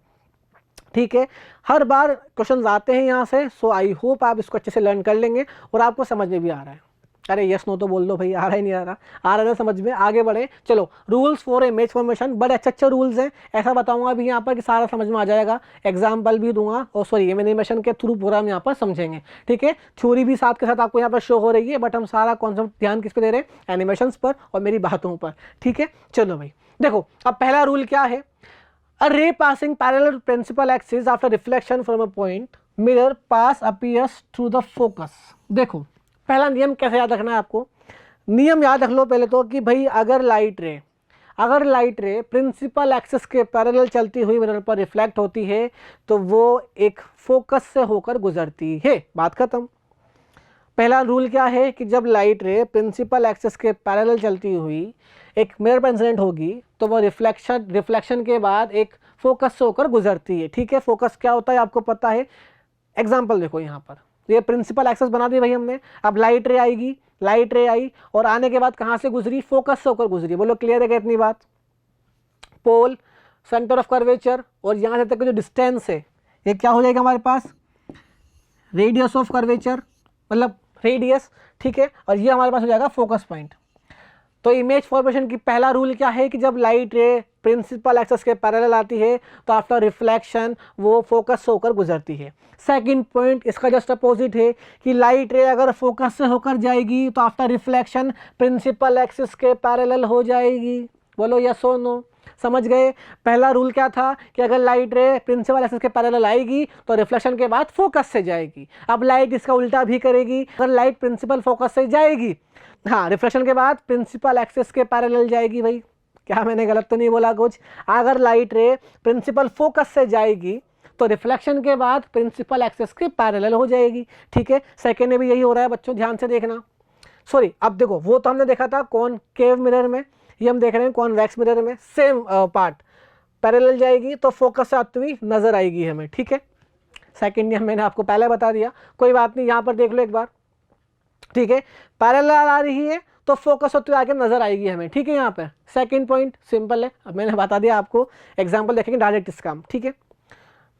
ठीक है, हर बार क्वेश्चंस आते हैं यहाँ से, सो आई होप आप इसको अच्छे से लर्न कर लेंगे और आपको समझ में भी आ रहा है। अरे यस नो तो बोल दो भाई, आ रहा है नहीं आ रहा, आ रहा है समझ में। आगे बढ़े, चलो रूल्स फॉर इमेज फॉर्मेशन, बड़े अच्छे रूल्स हैं, ऐसा बताऊंगा अभी यहाँ पर कि सारा समझ में आ जाएगा, एग्जाम्पल भी दूंगा और सॉरी एनिमेशन के थ्रू पूरा हम यहाँ पर समझेंगे। ठीक है, थ्योरी भी साथ के साथ आपको यहाँ पर शो हो रही है, बट हम सारा कॉन्सेप्ट ध्यान किस पे दे रहे हैं, एनिमेशंस पर और मेरी बातों पर। ठीक है, चलो भाई देखो, अब पहला रूल क्या है, a ray passing parallel to principal axis after reflection from a point mirror pass appears through the focus। देखो पहला नियम कैसे याद रखना है आपको, नियम याद रख लो पहले तो कि भाई अगर लाइट रे प्रिंसिपल एक्सिस के पैरेलल चलती हुई मिरर पर रिफ्लेक्ट होती है तो वो एक फोकस से होकर गुजरती है, बात खत्म। पहला रूल क्या है कि जब लाइट रे प्रिंसिपल एक्सिस के पैरेलल चलती हुई एक मिरर पर इंसिडेंट होगी तो वो रिफ्लेक्शन के बाद एक फोकस से होकर गुजरती है। ठीक है, फोकस क्या होता है आपको पता है, एग्जांपल देखो यहाँ पर ये प्रिंसिपल एक्सिस बना दी भाई हमने। अब लाइट रे आई और आने के बाद कहाँ से गुजरी, फोकस से होकर गुजरी। बोलो क्लियर है क्या इतनी बात। पोल, सेंटर ऑफ कर्वेचर और यहाँ से तक का जो डिस्टेंस है ये क्या हो जाएगा हमारे पास, रेडियस ऑफ कर्वेचर, मतलब रेडियस। ठीक है, और ये हमारे पास हो जाएगा फोकस पॉइंट। तो इमेज फॉर्मेशन की पहला रूल क्या है कि जब लाइट रे प्रिंसिपल एक्सिस के पैरेलल आती है तो आफ्टर रिफ्लेक्शन वो फोकस से होकर गुजरती है। सेकंड पॉइंट इसका जस्ट अपोजिट है कि लाइट रे अगर फोकस से होकर जाएगी तो आफ्टर रिफ्लेक्शन प्रिंसिपल एक्सिस के पैरेलल हो जाएगी। बोलो यस और नो, समझ गए। पहला रूल क्या था कि अगर लाइट रे प्रिंसिपल एक्सिस के पैरेलल आएगी तो रिफ्लेक्शन के बाद फोकस से जाएगी। अब लाइट इसका उल्टा भी करेगी, अगर लाइट प्रिंसिपल फोकस से जाएगी, हाँ रिफ्लेक्शन के बाद प्रिंसिपल एक्सिस के पैरेलल जाएगी। भाई क्या मैंने गलत तो नहीं बोला कुछ, अगर लाइट रे प्रिंसिपल फोकस से जाएगी तो रिफ्लेक्शन के बाद प्रिंसिपल एक्सिस के पैरेलल हो जाएगी। ठीक है, सेकेंड में भी यही हो रहा है बच्चों, ध्यान से देखना। सॉरी, अब देखो वो तो हमने देखा था कॉनकेव मिरर में, ये हम देख रहे हैं कॉन्वेक्स मिरर में, सेम पार्ट, पैरेलल जाएगी तो फोकस से आती हुई नजर आएगी हमें। ठीक है, सेकेंड नियम मैंने आपको पहले बता दिया, कोई बात नहीं, यहाँ पर देख लो एक बार। ठीक है, पैरेलल आ रही है तो फोकस होते हुए आगे नजर आएगी हमें। ठीक है, यहाँ पर सेकंड पॉइंट सिंपल है, अब मैंने बता दिया आपको, एग्जांपल देखेंगे डायरेक्ट इसका हम। ठीक है,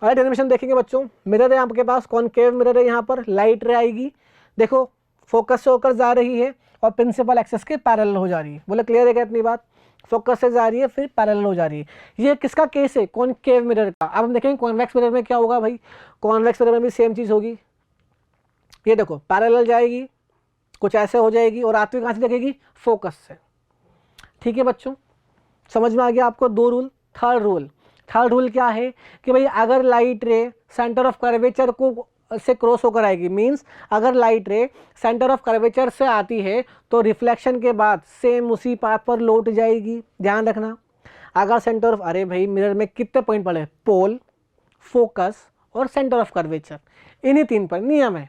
राइट एनिमेशन देखेंगे बच्चों, मिरर है आपके पास, कॉनकेव मिरर है, यहाँ पर लाइट रे आएगी, देखो फोकस से होकर जा रही है और प्रिंसिपल एक्सिस के पैरेलल हो जा रही है। बोले क्लियर है क्या इतनी बात, फोकस से जा रही है फिर पैरेलल हो जा रही है। ये किसका केस है, कॉनकेव मिरर का। अब हम देखेंगे कॉन्वेक्स मिरर में क्या होगा भाई, कॉन्वेक्स मिरर में भी सेम चीज़ होगी। ये देखो पैरेलल जाएगी, कुछ ऐसे हो जाएगी और आती हुई कहाँ से देखेगी, फोकस से। ठीक है बच्चों, समझ में आ गया आपको दो रूल। थर्ड रूल क्या है कि भाई अगर लाइट रे सेंटर ऑफ कर्वेचर को से क्रॉस होकर आएगी, मींस अगर लाइट रे सेंटर ऑफ कर्वेचर से आती है तो रिफ्लेक्शन के बाद सेम उसी पाथ पर लौट जाएगी। ध्यान रखना, अगर सेंटर ऑफ, अरे भाई मिरर में कितने पॉइंट पड़े, पोल, फोकस और सेंटर ऑफ कर्वेचर, इन्हीं तीन पर नियम है।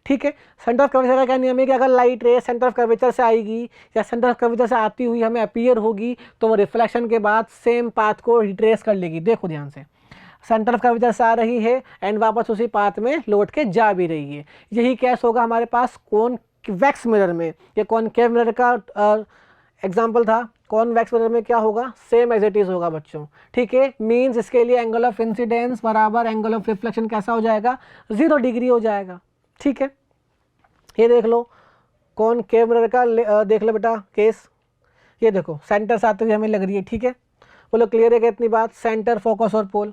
ठीक है, सेंटर ऑफ कर्वेचर का क्या नियम है कि अगर लाइट रे सेंटर ऑफ कर्वेचर से आएगी या सेंटर ऑफ कर्वेचर से आती हुई हमें अपीयर होगी तो वो रिफ्लेक्शन के बाद सेम पाथ को रिट्रेस कर लेगी। देखो ध्यान से, सेंटर ऑफ कर्वेचर से आ रही है एंड वापस उसी पाथ में लौट के जा भी रही है। यही केस होगा हमारे पास कॉन्वेक्स मिरर में। ये कॉनकेव मिरर का एग्जाम्पल था, कॉन्वेक्स मिरर में क्या होगा, सेम एज इट इज होगा बच्चों। ठीक है, मीन्स इसके लिए एंगल ऑफ इंसिडेंस बराबर एंगल ऑफ रिफ्लेक्शन कैसा हो जाएगा, 0 डिग्री हो जाएगा। ठीक है, ये देख लो कॉनकेव मिरर का देख लो बेटा केस, ये देखो सेंटर से आते हुए हमें लग रही है। ठीक है, बोलो क्लियर है क्या इतनी बात, सेंटर, फोकस और पोल।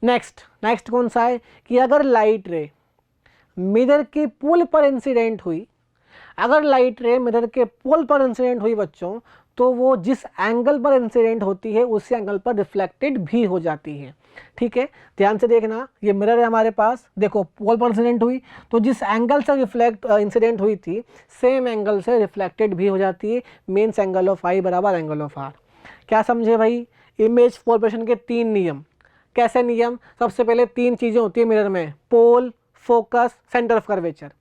नेक्स्ट कौन सा है कि अगर लाइट रे मिरर के पोल पर इंसिडेंट हुई, अगर लाइट रे मिरर के पोल पर इंसिडेंट हुई बच्चों तो वो जिस एंगल पर इंसिडेंट होती है उसी एंगल पर रिफ्लेक्टेड भी हो जाती है। ठीक है, ध्यान से देखना, ये मिरर है हमारे पास, देखो पोल पर इंसिडेंट हुई तो जिस एंगल से इंसिडेंट हुई थी सेम एंगल से रिफ्लेक्टेड भी हो जाती है। मीन्स एंगल ऑफ आई बराबर एंगल ऑफ आर। क्या समझे भाई, इमेज फॉर्मेशन के 3 नियम। कैसे नियम, सबसे पहले 3 चीज़ें होती है मिरर में, पोल, फोकस, सेंटर ऑफ कर्वेचर।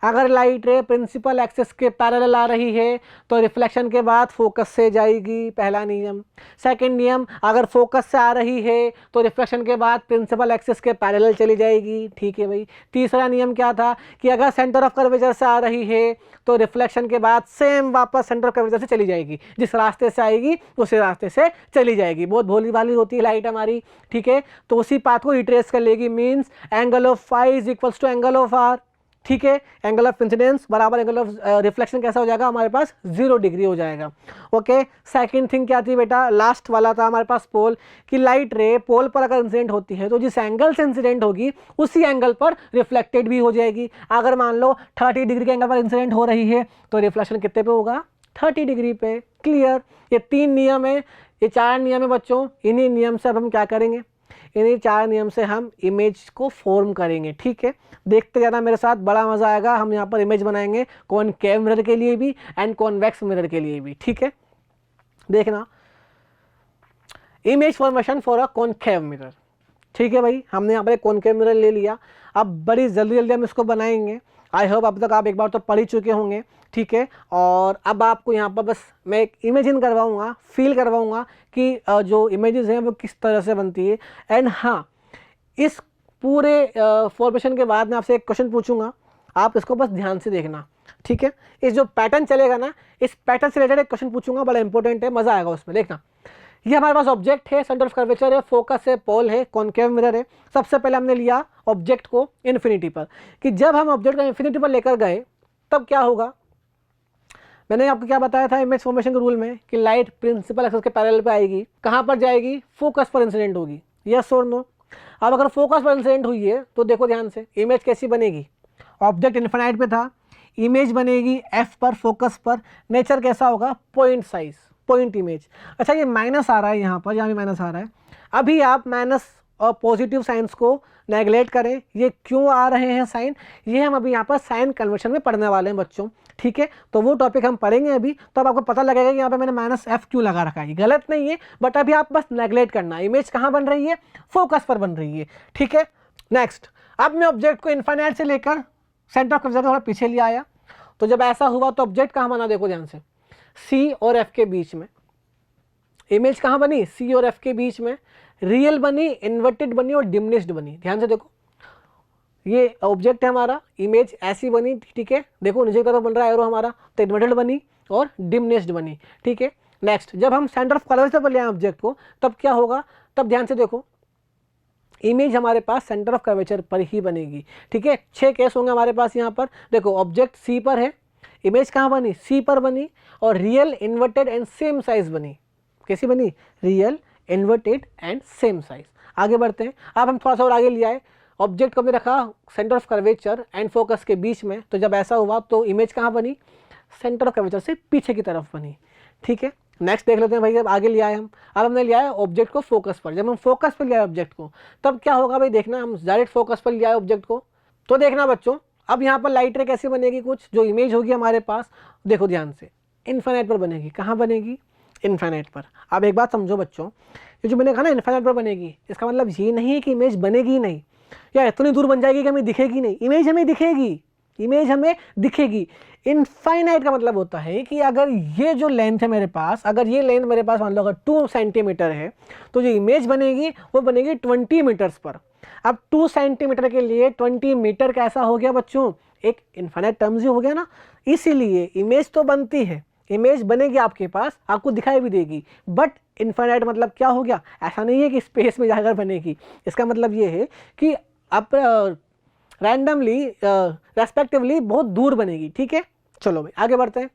अगर लाइट रे प्रिंसिपल एक्सिस के पैरेलल आ रही है तो रिफ्लेक्शन के बाद फोकस से जाएगी, पहला नियम। सेकंड नियम, अगर फोकस से आ रही है तो रिफ्लेक्शन के बाद प्रिंसिपल एक्सिस के पैरेलल चली जाएगी, ठीक है भाई। तीसरा नियम क्या था कि अगर सेंटर ऑफ कर्वेचर से आ रही है तो रिफ्लेक्शन के बाद सेम वापस सेंटर ऑफ कर्वेचर से चली जाएगी, जिस रास्ते से आएगी उसी रास्ते से चली जाएगी। बहुत भोली भाली होती है लाइट हमारी, ठीक है। तो उसी पाथ को रिट्रेस कर लेगी, means angle of phi is equals to angle of r, ठीक है। एंगल ऑफ इंसिडेंस बराबर एंगल ऑफ रिफ्लेक्शन कैसा हो जाएगा हमारे पास, 0 डिग्री हो जाएगा, ओके। सेकंड थिंग क्या थी बेटा, लास्ट वाला था हमारे पास पोल, कि लाइट रे पोल पर अगर इंसिडेंट होती है तो जिस एंगल से इंसिडेंट होगी उसी एंगल पर रिफ्लेक्टेड भी हो जाएगी। अगर मान लो 30 डिग्री के एंगल पर इंसिडेंट हो रही है तो रिफ्लेक्शन कितने पे होगा, 30 डिग्री पे। क्लियर, ये 3 नियम है, ये 4 नियम है बच्चों। इन्हीं नियम से अब हम क्या करेंगे, इन्हीं 4 नियम से हम इमेज को फॉर्म करेंगे, ठीक है। देखते जाना मेरे साथ, बड़ा मजा आएगा। हम यहाँ पर इमेज बनाएंगे कॉनकेव मिरर के लिए भी एंड कॉन्वेक्स मिरर के लिए भी, ठीक है। देखना, image formation for a concave mirror, ठीक है भाई। हमने यहाँ पर एक कॉनकेव मिरर ले लिया, अब बड़ी जल्दी जल्दी हम इसको बनाएंगे। आई होप अब तक आप एक बार तो पढ़ ही चुके होंगे, ठीक है। और अब आपको यहाँ पर बस मैं एक इमेजिन करवाऊँगा, फील करवाऊँगा कि जो इमेजेस हैं वो किस तरह से बनती है। एंड हाँ, इस पूरे फॉर्मेशन के बाद मैं आपसे एक क्वेश्चन पूछूंगा, आप इसको बस ध्यान से देखना, ठीक है। इस जो पैटर्न चलेगा ना, इस पैटर्न से रिलेटेड एक क्वेश्चन पूछूंगा, बड़ा इंपॉर्टेंट है, मजा आएगा उसमें। देखना, ये हमारे पास ऑब्जेक्ट है, सेंटर ऑफ कर्वेचर है, फोकस है, पोल है, कॉनकेव मिरर है। सबसे पहले हमने लिया ऑब्जेक्ट को इन्फिनिटी पर, कि जब हम ऑब्जेक्ट को इन्फिनिटी पर लेकर गए तब क्या होगा। मैंने आपको क्या बताया था इमेज फॉर्मेशन के रूल में, कि लाइट प्रिंसिपल एक्सिस के पैरेलल पे आएगी, कहाँ पर जाएगी, फोकस पर इंसिडेंट होगी, यस और नो। अब अगर फोकस पर इंसिडेंट हुई है तो देखो ध्यान से, इमेज कैसी बनेगी, ऑब्जेक्ट इन्फिनाइट पे था, इमेज बनेगी एफ पर, फोकस पर। नेचर कैसा होगा, पॉइंट साइज, पॉइंट इमेज। अच्छा, ये माइनस आ रहा है यहाँ पर, यहाँ भी माइनस आ रहा है। अभी आप माइनस और पॉजिटिव साइंस को नेगलेक्ट करें, ये क्यों आ रहे हैं साइन, ये हम अभी यहाँ पर साइन कन्वर्शन में पढ़ने वाले हैं बच्चों, ठीक है। तो वो टॉपिक हम पढ़ेंगे अभी, तो अब आपको पता लगेगा कि यहाँ पे मैंने माइनस एफ क्यों लगा रखा है। गलत नहीं है, बट अभी आप बस नेगलेक्ट करना, इमेज कहाँ बन रही है, फोकस पर बन रही है, ठीक है। नेक्स्ट, अब मैं ऑब्जेक्ट को इन्फिनिट से लेकर सेंटर ऑफ कर्वेचर थोड़ा पीछे ले आया, तो जब ऐसा हुआ तो ऑब्जेक्ट कहाँ बना, देखो ध्यान से, सी और एफ के बीच में। इमेज कहाँ बनी, सी और एफ के बीच में। रियल बनी, इन्वर्टेड बनी और डिमिनिश्ड बनी। ध्यान से देखो, ये ऑब्जेक्ट है हमारा, इमेज ऐसी बनी, ठीक है। देखो नीचे की तरफ बन रहा है एरो हमारा, तो इन्वर्टेड बनी और डिमिनिश्ड बनी, ठीक है। नेक्स्ट, जब हम सेंटर ऑफ कर्वेचर पर ले आए ऑब्जेक्ट को, तब क्या होगा, तब ध्यान से देखो, इमेज हमारे पास सेंटर ऑफ कर्वेचर पर ही बनेगी, ठीक है। 6 केस होंगे हमारे पास यहाँ पर। देखो, ऑब्जेक्ट सी पर है, इमेज कहाँ बनी, सी पर बनी, और real, inverted and same size बनी। कैसी बनी, real, inverted and same size. आगे बढ़ते हैं, अब हम थोड़ा सा और आगे ले आए, ऑब्जेक्ट को हमने रखा centre of curvature and focus के बीच में, तो जब ऐसा हुआ तो इमेज कहाँ बनी, सेंटर ऑफ कर्वेचर से पीछे की तरफ बनी, ठीक है। नेक्स्ट देख लेते हैं भाई, जब आगे ले आए हम, अब हमने लिया है ऑब्जेक्ट को फोकस पर। जब हम फोकस पर ले आए ऑब्जेक्ट को, तब क्या होगा भाई, देखना, हम डायरेक्ट फोकस पर ले आए ऑब्जेक्ट को, तो देखना बच्चों, अब यहाँ पर लाइट रे कैसी बनेगी, कुछ जो इमेज होगी हमारे पास, देखो ध्यान से, इन्फिनिट पर बनेगी। कहाँ बनेगी, इन्फिनिट पर। अब एक बात समझो बच्चों, ये जो मैंने कहा ना इन्फिनिट पर बनेगी, इसका मतलब ये नहीं है कि इमेज बनेगी नहीं, या इतनी दूर बन जाएगी कि हमें दिखेगी नहीं। इमेज हमें दिखेगी, इमेज हमें दिखेगी। इनफाइनाइट का मतलब होता है कि अगर ये जो लेंथ है मेरे पास, अगर ये लेंथ मेरे पास मान लो अगर 2 सेंटीमीटर है, तो जो इमेज बनेगी वो बनेगी 20 मीटर्स पर। अब 2 सेंटीमीटर के लिए 20 मीटर कैसा हो गया बच्चों, एक इनफाइनाइट टर्म्स ही हो गया ना। इसीलिए इमेज तो बनती है, इमेज बनेगी आपके पास, आपको दिखाई भी देगी, बट इनफाइनाइट मतलब क्या हो गया, ऐसा नहीं है कि स्पेस में जाकर बनेगी। इसका मतलब ये है कि आप रैंडमली रेस्पेक्टिवली बहुत दूर बनेगी, ठीक है। चलो भाई आगे बढ़ते हैं।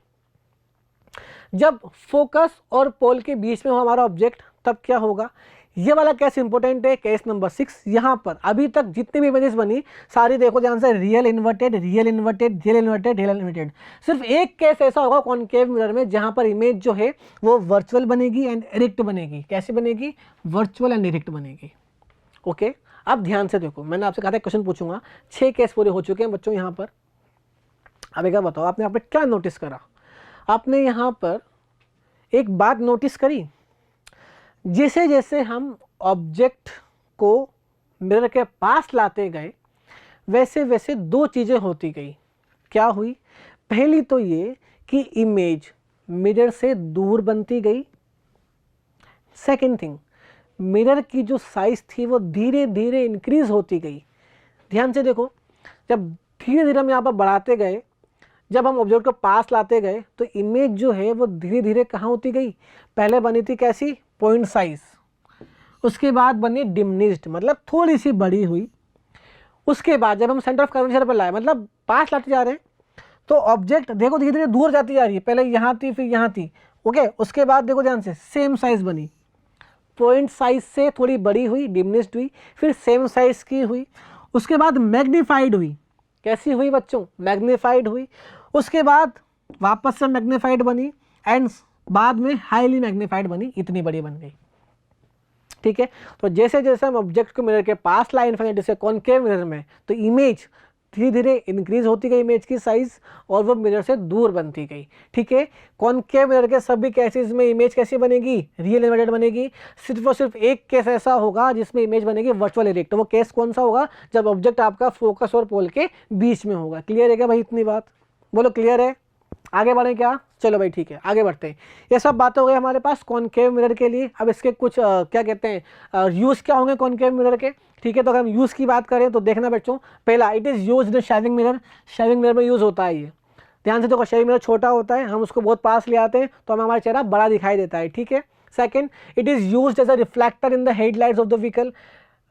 जब फोकस और पोल के बीच में हो हमारा ऑब्जेक्ट, तब क्या होगा, ये वाला केस इंपॉर्टेंट है, केस नंबर 6। यहाँ पर अभी तक जितनी भी इमेजेस बनी सारी देखो ध्यान से, real inverted, real inverted, real inverted, real inverted. सिर्फ एक केस ऐसा होगा कॉनकेव मिरर में जहाँ पर इमेज जो है वो वर्चुअल बनेगी एंड इरेक्ट बनेगी। कैसे बनेगी, वर्चुअल एंड इरेक्ट बनेगी, ओके। अब ध्यान से देखो, मैंने आपसे कहा था क्वेश्चन पूछूंगा, 6 केस पूरे हो चुके हैं बच्चों यहाँ पर। अब एक बताओ, आपने यहाँ पर क्या नोटिस करा, आपने यहाँ पर एक बात नोटिस करी, जैसे जैसे हम ऑब्जेक्ट को मिरर के पास लाते गए, वैसे वैसे दो चीज़ें होती गई। क्या हुई? पहली तो ये कि इमेज मिरर से दूर बनती गई। सेकंड थिंग, मिरर की जो साइज थी वो धीरे धीरे इंक्रीज होती गई। ध्यान से देखो, जब धीरे धीरे हम यहाँ पर बढ़ाते गए, जब हम ऑब्जेक्ट को पास लाते गए तो इमेज जो है वो धीरे धीरे कहाँ होती गई? पहले बनी थी कैसी? पॉइंट साइज, उसके बाद बनी डिमिनिश्ड, मतलब थोड़ी सी बड़ी हुई। उसके बाद जब हम सेंटर ऑफ कर्वेचर पर लाए, मतलब पास लाते जा रहे हैं, तो ऑब्जेक्ट देखो धीरे धीरे दूर जाती जा रही है। पहले यहाँ थी, फिर यहाँ थी, ओके। उसके बाद देखो ध्यान से, सेम साइज बनी, पॉइंट साइज से थोड़ी बड़ी हुई, डिमिनिश्ड हुई, फिर सेम साइज की हुई। उसके बाद मैग्नीफाइड हुई। कैसी हुई बच्चों? मैग्नीफाइड हुई। उसके बाद वापस से मैग्नीफाइड बनी एंड बाद में हाईली मैग्नीफाइड बनी, इतनी बड़ी बन गई। ठीक है, तो जैसे जैसे हम ऑब्जेक्ट को मिरर के पास लाए इन्फिनिटी से कॉनकेव मिरर में, तो इमेज धीरे धीरे इंक्रीज होती गई, इमेज की साइज, और वो मिरर से दूर बनती गई। ठीक है, कॉनकेव मिरर के सभी केसेस में इमेज कैसी बनेगी? रियल इमेज बनेगी। सिर्फ और सिर्फ एक केस ऐसा होगा जिसमें इमेज बनेगी वर्चुअल इरेक्ट। वो केस कौन सा होगा? जब ऑब्जेक्ट आपका फोकस और पोल के बीच में होगा। क्लियर है क्या भाई? इतनी बात बोलो, क्लियर है? आगे बढ़ें क्या? चलो भाई ठीक है, आगे बढ़ते हैं। ये सब बातें हो गई हमारे पास कॉनकेव मिरर के लिए। अब इसके कुछ क्या कहते हैं यूज़ क्या होंगे कॉनकेव मिरर के। ठीक है, तो अगर हम यूज़ की बात करें तो देखना बच्चों, पहला, it is use in shaving mirror. Shaving mirror में यूज़ होता है ये। ध्यान से देखो, शेविंग मिरर छोटा होता है, हम उसको बहुत पास ले आते हैं तो हमें हमारा चेहरा बड़ा दिखाई देता है। ठीक है। Second, it is use as a reflector in the headlights of the vehicle.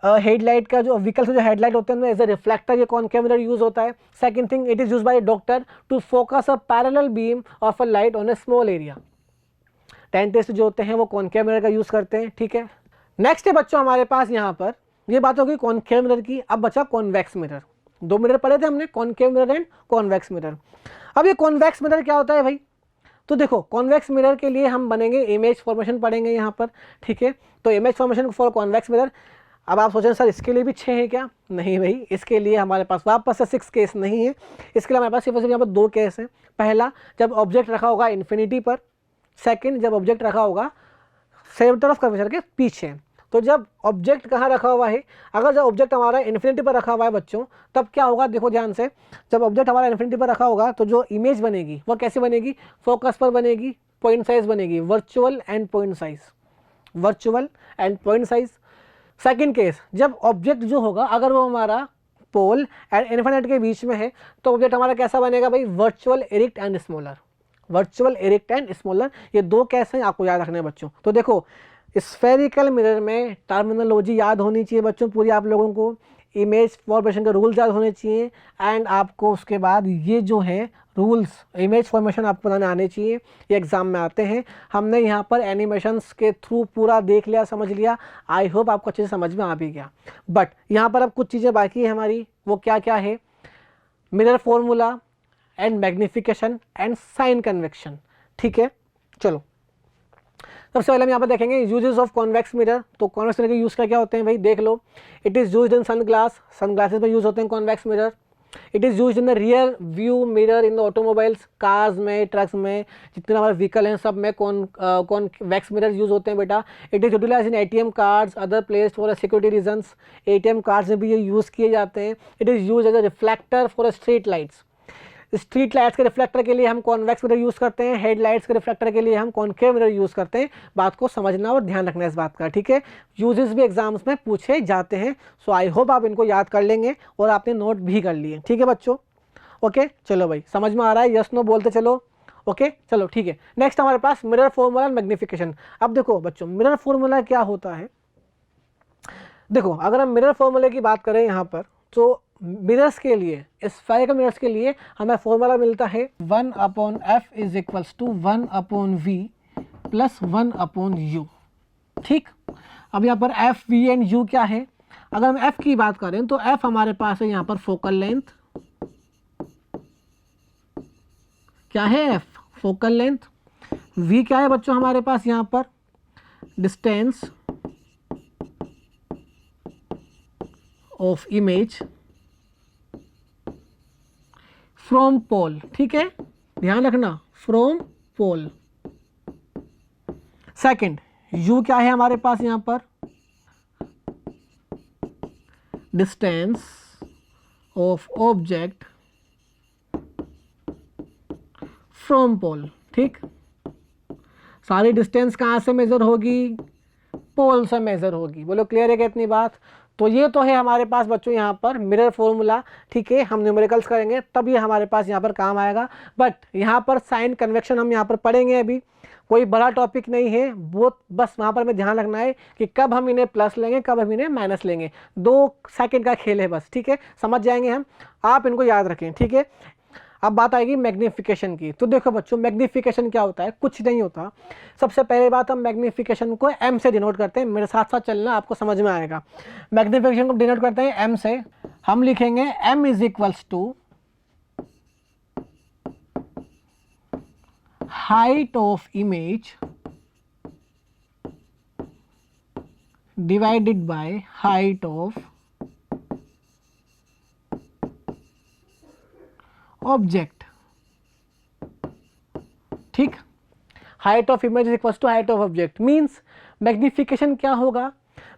Headlight का जो व्हीकल से जो हेडलाइट होते हैं उनमें एज अ रिफ्लेक्टर ये कॉनकेव मिरर यूज होता है। Second thing, it is use by doctor to focus a parallel beam of a light on a small area. Dentist जो होते हैं वो कॉनकेव मिरर का यूज करते हैं। ठीक है, नेक्स्ट है बच्चों हमारे पास यहाँ पर, ये बात होगी कॉनकेव मिरर की। अब बचा कॉन्वेक्स मिरर। दो मिरर पढ़े थे हमने, concave mirror and convex mirror. अब ये कॉन्वेक्स मिरर क्या होता है भाई? तो देखो, कॉन्वेक्स मिरर के लिए हम बनेंगे इमेज फॉर्मेशन पढ़ेंगे यहाँ पर। ठीक है, तो image formation for convex mirror. अब आप सोचें सर इसके लिए भी 6 है क्या? नहीं भाई, इसके लिए हमारे पास वापस से 6 केस नहीं है। इसके लिए हमारे पास सिर्फ और सिर्फ यहाँ पर 2 केस हैं। पहला, जब ऑब्जेक्ट रखा होगा इन्फिनिटी पर। सेकंड, जब ऑब्जेक्ट रखा होगा सेंटर ऑफ कर्वेचर के पीछे। तो जब ऑब्जेक्ट कहाँ रखा हुआ है, अगर जब ऑब्जेक्ट हमारा इन्फिनिटी पर रखा हुआ है बच्चों, तब क्या होगा? देखो ध्यान से, जब ऑब्जेक्ट हमारा इन्फिनिटी पर रखा होगा तो जो इमेज बनेगी वो कैसे बनेगी? फोकस पर बनेगी, पॉइंट साइज बनेगी, virtual and point size, virtual and point size. Second case, जब ऑब्जेक्ट जो होगा अगर वो हमारा पोल एंड इन्फिनिटी के बीच में है तो ऑब्जेक्ट हमारा कैसा बनेगा भाई? Virtual erect and smaller, virtual erect and smaller. ये 2 केस हैं, आपको याद रखने हैं बच्चों। तो देखो, स्फेरिकल मिरर में टर्मिनोलॉजी याद होनी चाहिए बच्चों पूरी आप लोगों को, इमेज फॉर्मेशन के रूल्स याद होने चाहिए, एंड आपको उसके बाद ये जो है रूल्स इमेज फॉर्मेशन आपको बनाने आने चाहिए, ये एग्जाम में आते हैं। हमने यहाँ पर एनिमेशंस के थ्रू पूरा देख लिया, समझ लिया। आई होप आपको अच्छे से समझ में आ भी गया। बट यहाँ पर अब कुछ चीज़ें बाकी है हमारी, वो क्या क्या है? Mirror formula and magnification and sign convention. ठीक है, चलो सबसे पहले हम यहाँ पर देखेंगे यूजेस ऑफ कॉन्वेक्स मिरर। तो कॉन्वेक्स मिरर के यूज़ क्या होते हैं भाई? देख लो, it is used in sun glasses में यूज़ होते हैं convex mirror. It is used in the rear view mirror in the automobiles, cars में, ट्रक्स में, जितने हमारे व्हीकल हैं सब में कॉन्वेक्स मिरर यूज़ होते हैं बेटा। It is utilise in ATM cards, other place for security reasons. ATM cards में भी ये यूज़ किए जाते हैं। It is use as a reflector for street lights. Street lights के रिफ्लेक्टर के लिए हम कॉन्वेक्स मिरर यूज़ करते हैं, हेडलाइट्स के रिफ्लेक्टर के लिए हम कॉनकेव मिरर यूज़ करते हैं। बात को समझना और ध्यान रखना इस बात का। ठीक है, यूजेस भी एग्जाम्स में पूछे जाते हैं। सो आई होप आप इनको याद कर लेंगे और आपने नोट भी कर लिए। ठीक है बच्चों, ओके। चलो भाई, समझ में आ रहा है? यस नो बोलते चलो। ओके, चलो ठीक है। नेक्स्ट हमारे पास मिरर फॉर्मूला एंड मैग्निफिकेशन। अब देखो बच्चों, मिरर फॉर्मूला क्या होता है? देखो, अगर हम मिरर फॉर्मूले की बात करें यहाँ पर, तो मिरर्स के लिए, स्फेरिकल मिरर्स के लिए हमें फॉर्मूला मिलता है 1/f is equals to 1/v plus 1/u। ठीक, अब यहाँ पर f, v एंड u क्या है? अगर हम f की बात करें तो f हमारे पास है यहाँ पर फोकल लेंथ। क्या है f? Focal length. v क्या है बच्चों हमारे पास यहाँ पर? Distance of image from pole. ठीक है, ध्यान रखना, फ्रॉम पोल। सेकंड, u क्या है हमारे पास यहाँ पर? Distance of object from pole. ठीक, सारी डिस्टेंस कहाँ से मेजर होगी? पोल से मेजर होगी। बोलो क्लियर है क्या इतनी बात? तो ये तो है हमारे पास बच्चों यहाँ पर मिरर फॉर्मूला। ठीक है, हम न्यूमेरिकल्स करेंगे तब ये हमारे पास यहाँ पर काम आएगा। बट यहाँ पर साइन कन्वेक्शन हम यहाँ पर पढ़ेंगे, अभी कोई बड़ा टॉपिक नहीं है वो, बस वहाँ पर हमें ध्यान रखना है कि कब हम इन्हें प्लस लेंगे कब हम इन्हें माइनस लेंगे। 2 सेकंड का खेल है बस। ठीक है, समझ जाएंगे हम, आप इनको याद रखें। ठीक है, अब बात आएगी मैग्नीफिकेशन की। तो देखो बच्चों, मैग्नीफिकेशन क्या होता है? कुछ नहीं होता। सबसे पहले बात, हम मैग्नीफिकेशन को एम से डिनोट करते हैं। मेरे साथ साथ चलना, आपको समझ में आएगा। मैग्नीफिकेशन को डिनोट करते हैं एम से। हम लिखेंगे M is equals to height of image divided by height of object. ठीक, height of image is equal to height of object. Means magnification क्या होगा?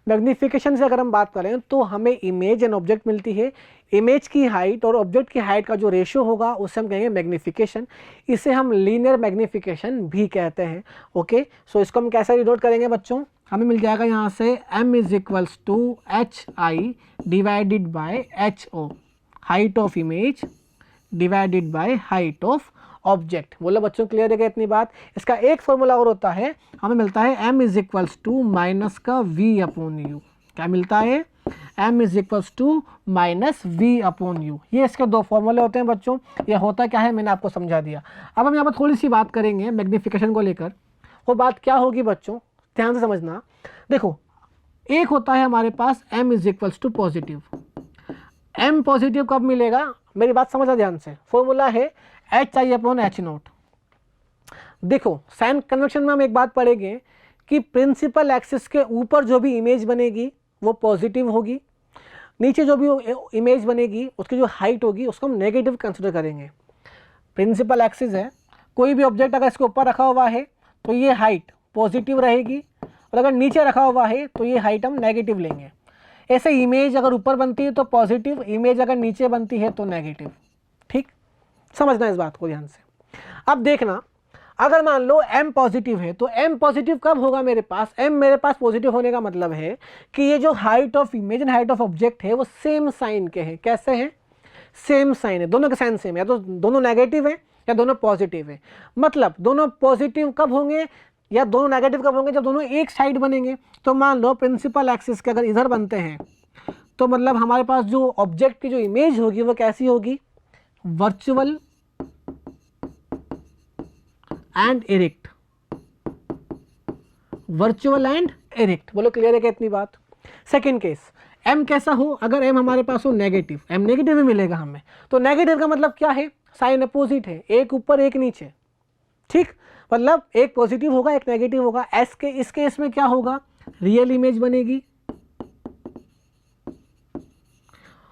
मैग्नीफिकेशन से अगर हम बात करें तो हमें इमेज एंड ऑब्जेक्ट मिलती है। इमेज की हाइट और ऑब्जेक्ट की हाइट का जो रेशियो होगा उसे हम कहेंगे मैग्नीफिकेशन। इसे हम लीनियर मैग्नीफिकेशन भी कहते हैं। ओके, सो इसको हम कैसे डिनोट करेंगे बच्चों? हमें मिल जाएगा यहाँ से m is equals to h i divided by h o, height of image divided by height of object. बोलो बच्चों क्लियर है क्या इतनी बात? इसका एक फॉर्मूला और होता है, हमें मिलता है m is equals to minus का v अपॉन यू। क्या मिलता है? m is equals to minus v upon u. ये इसके 2 फॉर्मूले होते हैं बच्चों। ये होता क्या है मैंने आपको समझा दिया। अब हम यहाँ पर थोड़ी सी बात करेंगे मैग्नीफिकेशन को लेकर। वो बात क्या होगी बच्चों, ध्यान से समझना। देखो, एक होता है हमारे पास m is equals to positive. m positive कब मिलेगा? मेरी बात समझना ध्यान से। फॉर्मूला है h i upon h not. देखो, साइन कन्वेक्शन में हम एक बात पढ़ेंगे कि प्रिंसिपल एक्सिस के ऊपर जो भी इमेज बनेगी वो पॉजिटिव होगी, नीचे जो भी इमेज बनेगी उसकी जो हाइट होगी उसको हम नेगेटिव कंसिडर करेंगे। प्रिंसिपल एक्सिस है, कोई भी ऑब्जेक्ट अगर इसके ऊपर रखा हुआ है तो ये हाइट पॉजिटिव रहेगी, और अगर नीचे रखा हुआ है तो ये हाइट हम नेगेटिव लेंगे। ऐसे इमेज अगर ऊपर बनती है तो पॉजिटिव, इमेज अगर नीचे बनती है तो नेगेटिव। ठीक, समझना इस बात को ध्यान से। अब देखना, अगर मान लो m पॉजिटिव है तो m पॉजिटिव कब होगा मेरे पास? m मेरे पास पॉजिटिव होने का मतलब है कि ये जो height of image and height of object है वो सेम साइन के हैं। कैसे हैं? सेम साइन है, दोनों के साइन सेम है। या तो दोनों नेगेटिव है या दोनों पॉजिटिव है। मतलब दोनों पॉजिटिव कब होंगे या दोनों नेगेटिव कब होंगे? जब दोनों एक साइड बनेंगे। तो मान लो प्रिंसिपल एक्सिस के अगर इधर बनते हैं तो मतलब हमारे पास जो ऑब्जेक्ट की जो इमेज होगी वो कैसी होगी? Virtual and erect. Virtual and erect. बोलो क्लियर है क्या इतनी बात? सेकंड केस, m कैसा हो? अगर m हमारे पास हो नेगेटिव, m नेगेटिव ही मिलेगा हमें। तो नेगेटिव का मतलब क्या है? साइन अपोजिट है, एक ऊपर एक नीचे। ठीक, मतलब एक पॉजिटिव होगा एक नेगेटिव होगा। इस केस में क्या होगा? रियल इमेज बनेगी।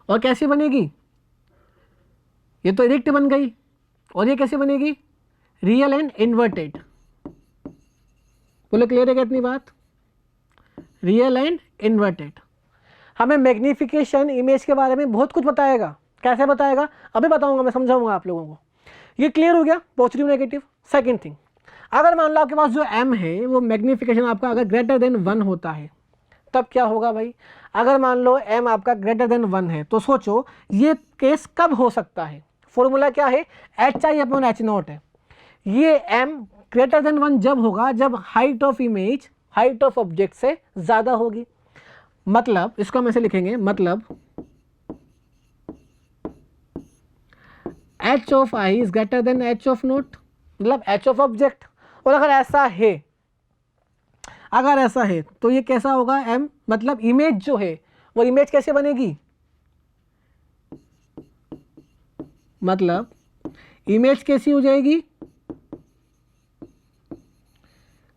और कैसे बनेगी? ये तो इरेक्ट बन गई। और ये कैसे बनेगी? Real and inverted. बोलो क्लियर है क्या इतनी बात? Real and inverted. हमें मैग्नीफिकेशन इमेज के बारे में बहुत कुछ बताएगा। कैसे बताएगा? अभी बताऊंगा, मैं समझाऊंगा आप लोगों को। ये क्लियर हो गया, पॉजिटिव नेगेटिव। सेकंड थिंग, अगर मान लो आपके पास जो m है वो मैग्नीफिकेशन आपका अगर ग्रेटर देन 1 होता है तब क्या होगा भाई? अगर मान लो m आपका ग्रेटर देन 1 है तो सोचो ये केस कब हो सकता है? फॉर्मूला क्या है? H i upon H not है। ये m ग्रेटर देन 1 जब होगा जब height of image height of object से ज़्यादा होगी। मतलब इसको हम ऐसे लिखेंगे, मतलब h of i is greater than h of note, मतलब h ऑफ ऑब्जेक्ट। और अगर ऐसा है तो ये कैसा होगा? m मतलब इमेज जो है वो इमेज कैसे बनेगी? मतलब इमेज कैसी हो जाएगी?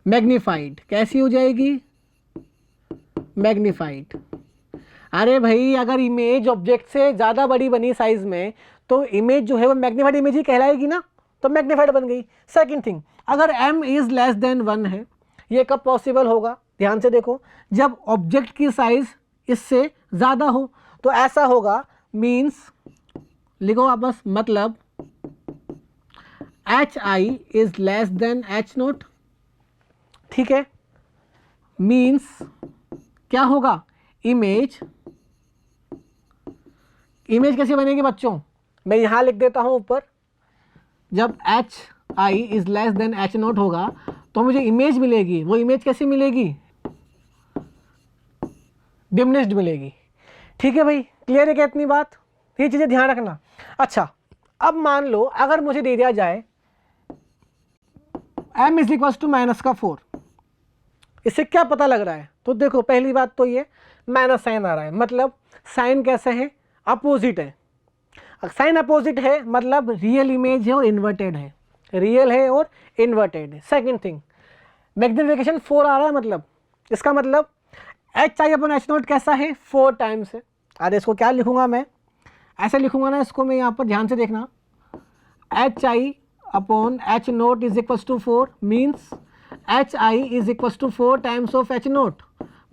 मैग्नीफाइड। कैसी हो जाएगी? मैग्नीफाइड। अरे भाई, अगर इमेज ऑब्जेक्ट से ज़्यादा बड़ी बनी साइज में तो इमेज जो है वो मैग्नीफाइड इमेज ही कहलाएगी ना, तो मैग्नीफाइड बन गई। सेकंड थिंग, अगर m इज़ लेस देन 1 है, ये कब पॉसिबल होगा? ध्यान से देखो, जब ऑब्जेक्ट की साइज इससे ज़्यादा हो। तो ऐसा होगा मीन्स लिखो आप बस, मतलब H i is less than H note, ठीक है। मीन्स क्या होगा, इमेज कैसे बनेगी बच्चों, मैं यहां लिख देता हूं ऊपर, जब H i is less than H note होगा तो मुझे इमेज मिलेगी। वो इमेज कैसी मिलेगी, डिमिनिश्ड मिलेगी, ठीक है भाई। क्लियर है क्या इतनी बात, ये चीजें ध्यान रखना। अच्छा, अब मान लो अगर मुझे दे दिया जाए m इज इक्वल टू -4, इससे क्या पता लग रहा है, तो देखो पहली बात तो ये माइनस साइन आ रहा है, मतलब साइन कैसे है, अपोजिट है। साइन अपोजिट है मतलब रियल इमेज है और इन्वर्टेड है, रियल है और इन्वर्टेड है। सेकंड थिंग, मैग्निफिकेशन 4 आ रहा है, मतलब इसका मतलब H i upon h note कैसा है, 4 टाइम्स है। अरे इसको क्या लिखूंगा मैं, ऐसे लिखूंगा ना इसको मैं, यहाँ पर ध्यान से देखना, h i upon h not is equal to 4 means h i is equal to 4 times of h not,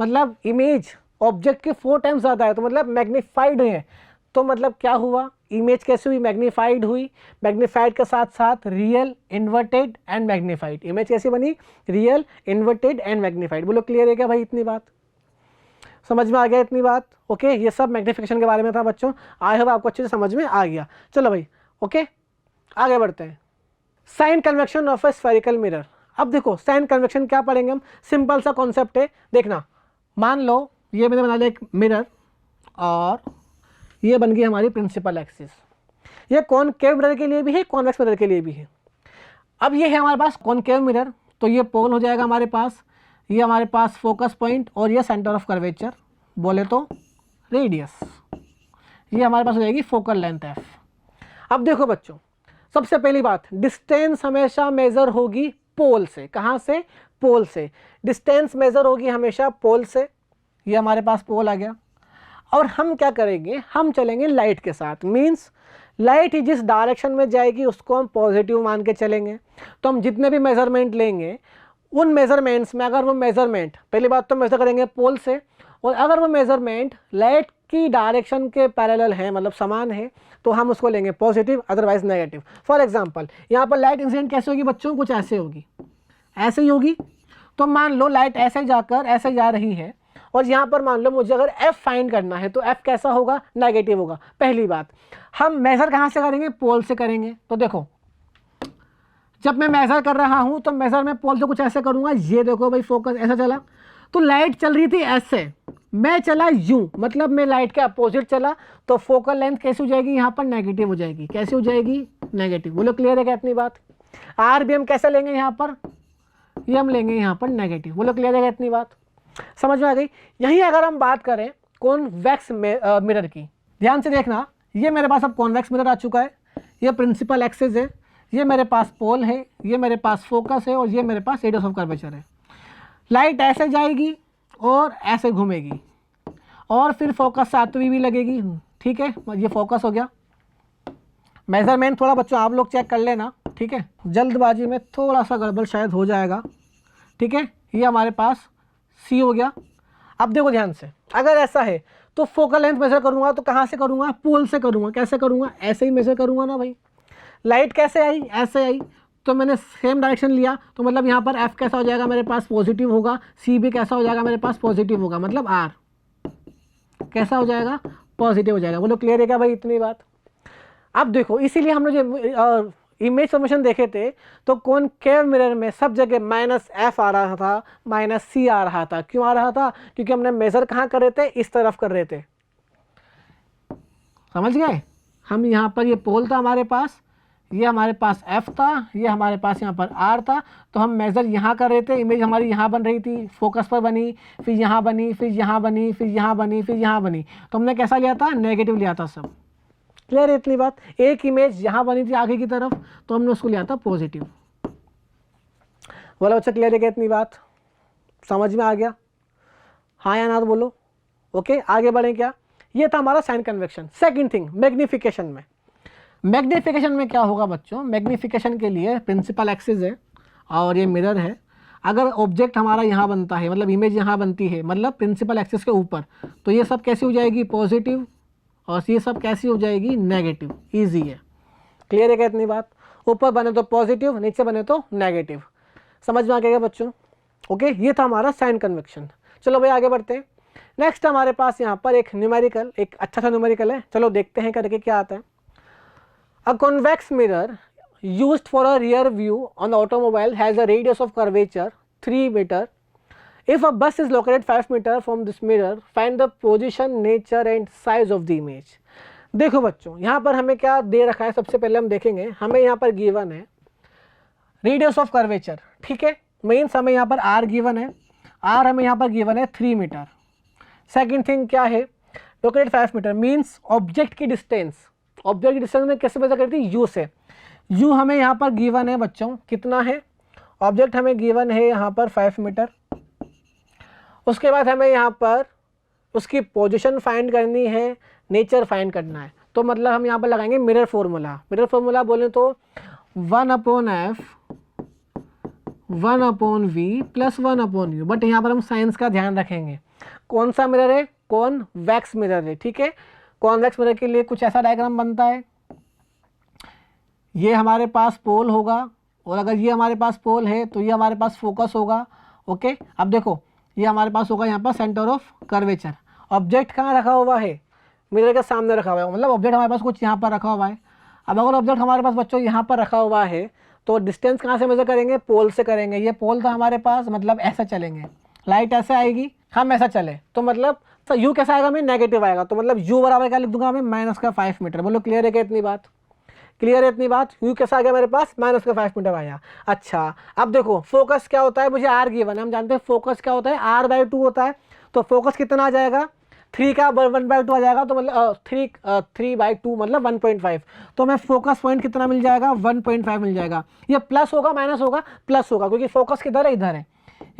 मतलब इमेज ऑब्जेक्ट के 4 टाइम्स ज़्यादा है, तो मतलब मैग्नीफाइड है। तो मतलब क्या हुआ, इमेज कैसे हुई, मैग्नीफाइड हुई, मैग्नीफाइड के साथ साथ real, inverted and magnified. Image कैसी बनी, रियल, इन्वर्टेड एंड मैग्नीफाइड। बोलो क्लियर है क्या भाई, इतनी बात समझ में आ गया, इतनी बात ओके। ये सब मैग्निफिकेशन के बारे में था बच्चों, आई होप आपको अच्छे से समझ में आ गया। चलो भाई ओके, आगे बढ़ते हैं। Sign convection of a spherical mirror. अब देखो साइन कन्वेक्शन क्या पढ़ेंगे हम, सिंपल सा कॉन्सेप्ट है, देखना। मान लो ये मैंने बना लिया एक मिरर और ये बन गई हमारी प्रिंसिपल एक्सिस। ये कॉनकेव मिरर के लिए भी है, कॉन्वेक्स मिरर के लिए भी है। अब ये है हमारे पास कॉनकेव मिरर, तो ये पोल हो जाएगा हमारे पास, ये हमारे पास फोकस पॉइंट और ये सेंटर ऑफ कर्वेचर, बोले तो रेडियस, ये हमारे पास हो जाएगी फोकल लेंथ एफ। अब देखो बच्चों, सबसे पहली बात, डिस्टेंस हमेशा मेजर होगी पोल से। कहाँ से, पोल से। डिस्टेंस मेजर होगी हमेशा पोल से, ये हमारे पास पोल आ गया। और हम क्या करेंगे, हम चलेंगे लाइट के साथ, मीन्स लाइट ही जिस डायरेक्शन में जाएगी उसको हम पॉजिटिव मान के चलेंगे। तो हम जितने भी मेजरमेंट लेंगे उन मेजरमेंट्स में अगर वो मेजरमेंट, पहली बात तो मेजर करेंगे पोल से, और अगर वो मेजरमेंट लाइट की डायरेक्शन के पैरेलल है, मतलब समान है, तो हम उसको लेंगे positive, otherwise negative. For example यहाँ पर लाइट इंसिडेंट कैसे होगी बच्चों, कुछ ऐसे होगी, ऐसे ही होगी। तो मान लो लाइट ऐसे जाकर ऐसे जा रही है, और यहाँ पर मान लो मुझे अगर f फाइंड करना है तो f कैसा होगा, नेगेटिव होगा। पहली बात, हम मेजर कहाँ से करेंगे, पोल से करेंगे। तो देखो जब मैं मेजर कर रहा हूँ तो मेजर में पोल से कुछ ऐसे करूँगा, ये देखो भाई फोकस ऐसा चला, तो लाइट चल रही थी ऐसे, मैं चला यूं, मतलब मैं लाइट के अपोजिट चला, तो फोकल लेंथ कैसी हो जाएगी, यहाँ पर नेगेटिव हो जाएगी। कैसी हो जाएगी, नेगेटिव। बोलो क्लियर है क्या इतनी बात। आर भी हम कैसे लेंगे यहाँ पर, ये हम लेंगे यहाँ पर नेगेटिव। बोलो क्लियर है क्या इतनी बात, समझ में आ गई। यहीं अगर हम बात करें कॉन्वेक्स मिरर की, ध्यान से देखना, ये मेरे पास अब कॉन्वेक्स मिरर आ चुका है, ये प्रिंसिपल एक्सिस है, ये मेरे पास पोल है, ये मेरे पास फोकस है, और ये मेरे पास रेडियस ऑफ कर्वेचर है। लाइट ऐसे जाएगी और ऐसे घूमेगी, और फिर फोकस सातवीं भी लगेगी, ठीक है। ये फोकस हो गया। मेजरमेंट थोड़ा बच्चों आप लोग चेक कर लेना, ठीक है, जल्दबाजी में थोड़ा सा गड़बड़ शायद हो जाएगा, ठीक है। ये हमारे पास सी हो गया। अब देखो ध्यान से, अगर ऐसा है तो फोकल लेंथ मेजर करूंगा तो कहाँ से करूंगा, पोल से करूंगा। कैसे करूंगा, ऐसे ही मेजर करूंगा ना भाई। लाइट कैसे आई, ऐसे आई, तो मैंने सेम डायरेक्शन लिया, तो मतलब यहाँ पर एफ कैसा हो जाएगा मेरे पास, पॉजिटिव होगा। सी भी कैसा हो जाएगा मेरे पास, पॉजिटिव होगा, मतलब आर कैसा हो जाएगा, पॉजिटिव हो जाएगा। बोलो क्लियर है क्या भाई इतनी बात। अब देखो इसीलिए हम लोग जो इमेज फॉर्मेशन देखे थे, तो कॉनकेव मिरर में सब जगह -f आ रहा था, -c आ रहा था। क्यों आ रहा था, क्योंकि हमने मेजर कहाँ कर रहे थे, इस तरफ कर रहे थे, समझ गए। हम यहाँ पर, ये पोल था हमारे पास, ये हमारे पास f था, ये हमारे पास यहाँ पर r था, तो हम मेजर यहाँ कर रहे थे। इमेज हमारी यहाँ बन रही थी, फोकस पर बनी, फिर यहाँ बनी, फिर यहाँ बनी, फिर यहाँ बनी, फिर यहाँ बनी, तो हमने कैसा लिया था, नेगेटिव लिया था। सब क्लियर है इतनी बात। एक इमेज यहाँ बनी थी आगे की तरफ, तो हमने उसको लिया था पॉजिटिव। बोलो अच्छा क्लियर है क्या इतनी बात, समझ में आ गया, हाँ या ना तो बोलो। ओके आगे बढ़ें क्या, ये था हमारा sign convection. Second thing, magnification में। मैग्निफिकेशन में क्या होगा बच्चों, मैग्निफिकेशन के लिए प्रिंसिपल एक्सिस है और ये मिरर है। अगर ऑब्जेक्ट हमारा यहाँ बनता है, मतलब इमेज यहाँ बनती है, मतलब प्रिंसिपल एक्सिस के ऊपर, तो ये सब कैसी हो जाएगी, पॉजिटिव और ये सब कैसी हो जाएगी, नेगेटिव। ईजी है, क्लियर है क्या इतनी बात? ऊपर बने तो पॉजिटिव, नीचे बने तो नेगेटिव। समझ में आ गया बच्चों? ओके, ये था हमारा साइन कन्वेक्शन। चलो भाई आगे बढ़ते हैं। नेक्स्ट हमारे पास यहाँ पर एक न्यूमेरिकल, एक अच्छा सा न्यूमेरिकल है, चलो देखते हैं करके क्या आता है। A convex mirror used for a rear view on the automobile has a radius of curvature 3 meter. If a bus is located 5 meter from this mirror, find the position, nature and size of the image. देखो बच्चों, यहाँ पर हमें क्या दे रखा है, सबसे पहले हम देखेंगे, हमें यहाँ पर गिवन है रेडियस ऑफ कर्वेचर, ठीक है, मीन्स हमें यहाँ पर आर गिवन है, आर हमें यहाँ पर गिवन है 3 मीटर। सेकेंड थिंग क्या है, लोकेटेड 5 मीटर, मीन्स ऑब्जेक्ट की डिस्टेंस, ऑब्जेक्ट की डिस्टेंस में कैसे पता करती है, यू से। यू हमें यहाँ पर गिवन है बच्चों, कितना है, ऑब्जेक्ट हमें गिवन है यहाँ पर 5 मीटर। उसके बाद हमें यहाँ पर उसकी पोजीशन फाइंड करनी है, नेचर फाइंड करना है। तो मतलब हम यहाँ पर लगाएंगे मिरर फार्मूला। मिरर फार्मूला बोले तो 1/f 1/v plus 1/u, but यहाँ पर हम साइंस का ध्यान रखेंगे। कौन सा मिरर है, कॉन्वेक्स मिरर है, ठीक है। कॉन्वेक्स मिरर के लिए कुछ ऐसा डायग्राम बनता है, ये हमारे पास पोल होगा, और अगर ये हमारे पास पोल है तो ये हमारे पास फोकस होगा। ओके, अब देखो ये हमारे पास होगा यहाँ पर सेंटर ऑफ कर्वेचर। ऑब्जेक्ट कहाँ रखा हुआ है, मिरर के सामने रखा हुआ है, मतलब ऑब्जेक्ट हमारे पास कुछ यहाँ पर रखा हुआ है। अब अगर ऑब्जेक्ट हमारे पास बच्चों यहाँ पर रखा हुआ है तो डिस्टेंस कहाँ से मेजर करेंगे, पोल से करेंगे। ये पोल था हमारे पास, मतलब ऐसा चलेंगे, लाइट ऐसे आएगी, हम ऐसा चले तो मतलब यू कैसा आएगा, हमें नेगेटिव आएगा, तो मतलब यू बराबर क्या लिख दूंगा मैं, -5 मीटर। बोलो क्लियर है क्या इतनी बात, क्लियर है इतनी बात? यू कैसा आ गया मेरे पास, -5 मीटर आया। अच्छा, अब देखो फोकस क्या होता है, मुझे आर गिवन है, हम जानते हैं फोकस क्या होता है, r/2 होता है। तो फोकस कितना आ जाएगा, 3 का 1/2 आ जाएगा, तो मतलब 3/2 मतलब 1.5। तो हमें फोकस पॉइंट कितना मिल जाएगा, 1.5 मिल जाएगा। ये प्लस होगा माइनस होगा, प्लस होगा, क्योंकि फोकस किधर है, इधर है।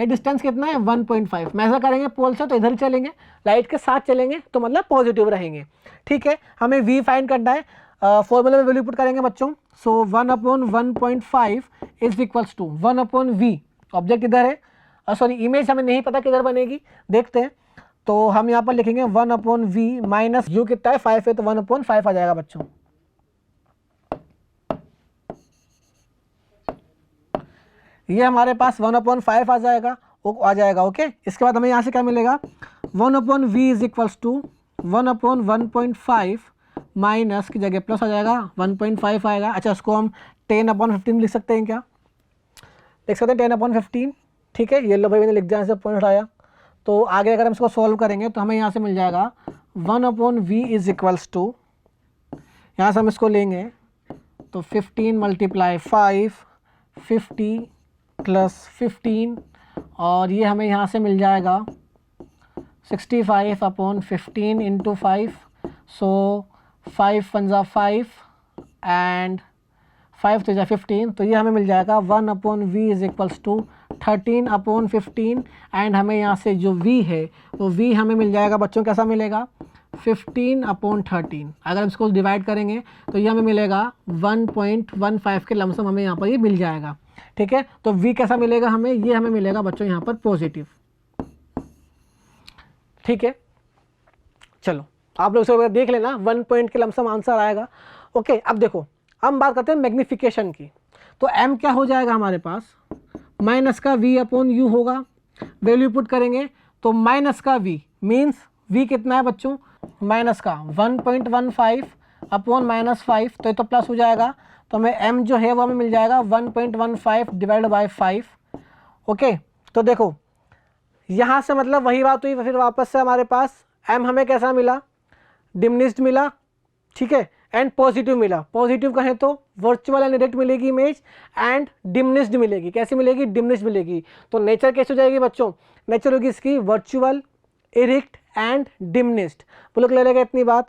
ये डिस्टेंस कितना है, 1.5। मेजर करेंगे पोल से तो इधर चलेंगे, लाइट के साथ चलेंगे तो मतलब पॉजिटिव रहेंगे, ठीक है। हमें वी फाइंड करना है, फॉर्मूले में वैल्यू पुट करेंगे बच्चों। So 1/1.5 is equals to 1/v। Object इधर है, सॉरी इमेज हमें नहीं पता किधर बनेगी, देखते हैं। तो हम यहाँ पर लिखेंगे 1/v माइनस यू कितना है, 5 है, तो 1/5 आ जाएगा बच्चों। ये हमारे पास 1/5 आ जाएगा, ओके। इसके बाद हमें यहाँ से क्या मिलेगा, 1/v is equals to 1/1.5 minus की जगह प्लस आ जाएगा, 1.5 आएगा। अच्छा, इसको हम 10/15 लिख सकते हैं क्या, लिख सकते हैं 10/15, ठीक है। ये लो भाई मैंने लिख दिया, से पॉइंट हटाया। तो आगे अगर हम इसको सॉल्व करेंगे तो हमें यहाँ से मिल जाएगा 1/v इज इक्वल्स टू, यहाँ से हम इसको लेंगे तो 15 × 5 50 + 15, और ये हमें यहाँ से मिल जाएगा 65/15 × 5। सो 5 × 5 एंड 5 × 15, तो ये हमें मिल जाएगा 1/v is equals to 13/15। And हमें यहाँ से जो v है वो v हमें मिल जाएगा बच्चों, कैसा मिलेगा, 15/13। अगर हम इसको डिवाइड करेंगे तो ये हमें मिलेगा 1.15 के लमसम हमें यहाँ पर ये मिल जाएगा, ठीक है। तो v कैसा मिलेगा हमें, ये हमें मिलेगा बच्चों यहाँ पर पॉजिटिव, ठीक है। चलो आप लोग इसको देख लेना, 1 पॉइंट के लमसम आंसर आएगा, ओके। अब देखो हम बात करते हैं मैग्निफिकेशन की। तो m क्या हो जाएगा हमारे पास, माइनस का v/u होगा, वैल्यू पुट करेंगे तो माइनस का v मीन्स v कितना है बच्चों, माइनस का 1.15 अपॉन -5, तो ये तो प्लस हो जाएगा। तो हमें m जो है वो हमें मिल जाएगा 1.15 डिवाइड बाय 5, ओके। तो देखो यहाँ से मतलब वही बात हुई, फिर वापस से हमारे पास m हमें कैसा मिला, डिमिनिश्ड मिला, ठीक है, एंड पॉजिटिव मिला। पॉजिटिव कहें तो वर्चुअल एंड इरेक्ट मिलेगी इमेज, एंड डिमिनिश्ड मिलेगी, कैसी मिलेगी, डिमिनिश्ड मिलेगी। तो नेचर कैसे हो जाएगी बच्चों, नेचर होगी इसकी वर्चुअल, इरेक्ट एंड डिमिनिश्ड। बोलो क्लियर है इतनी बात,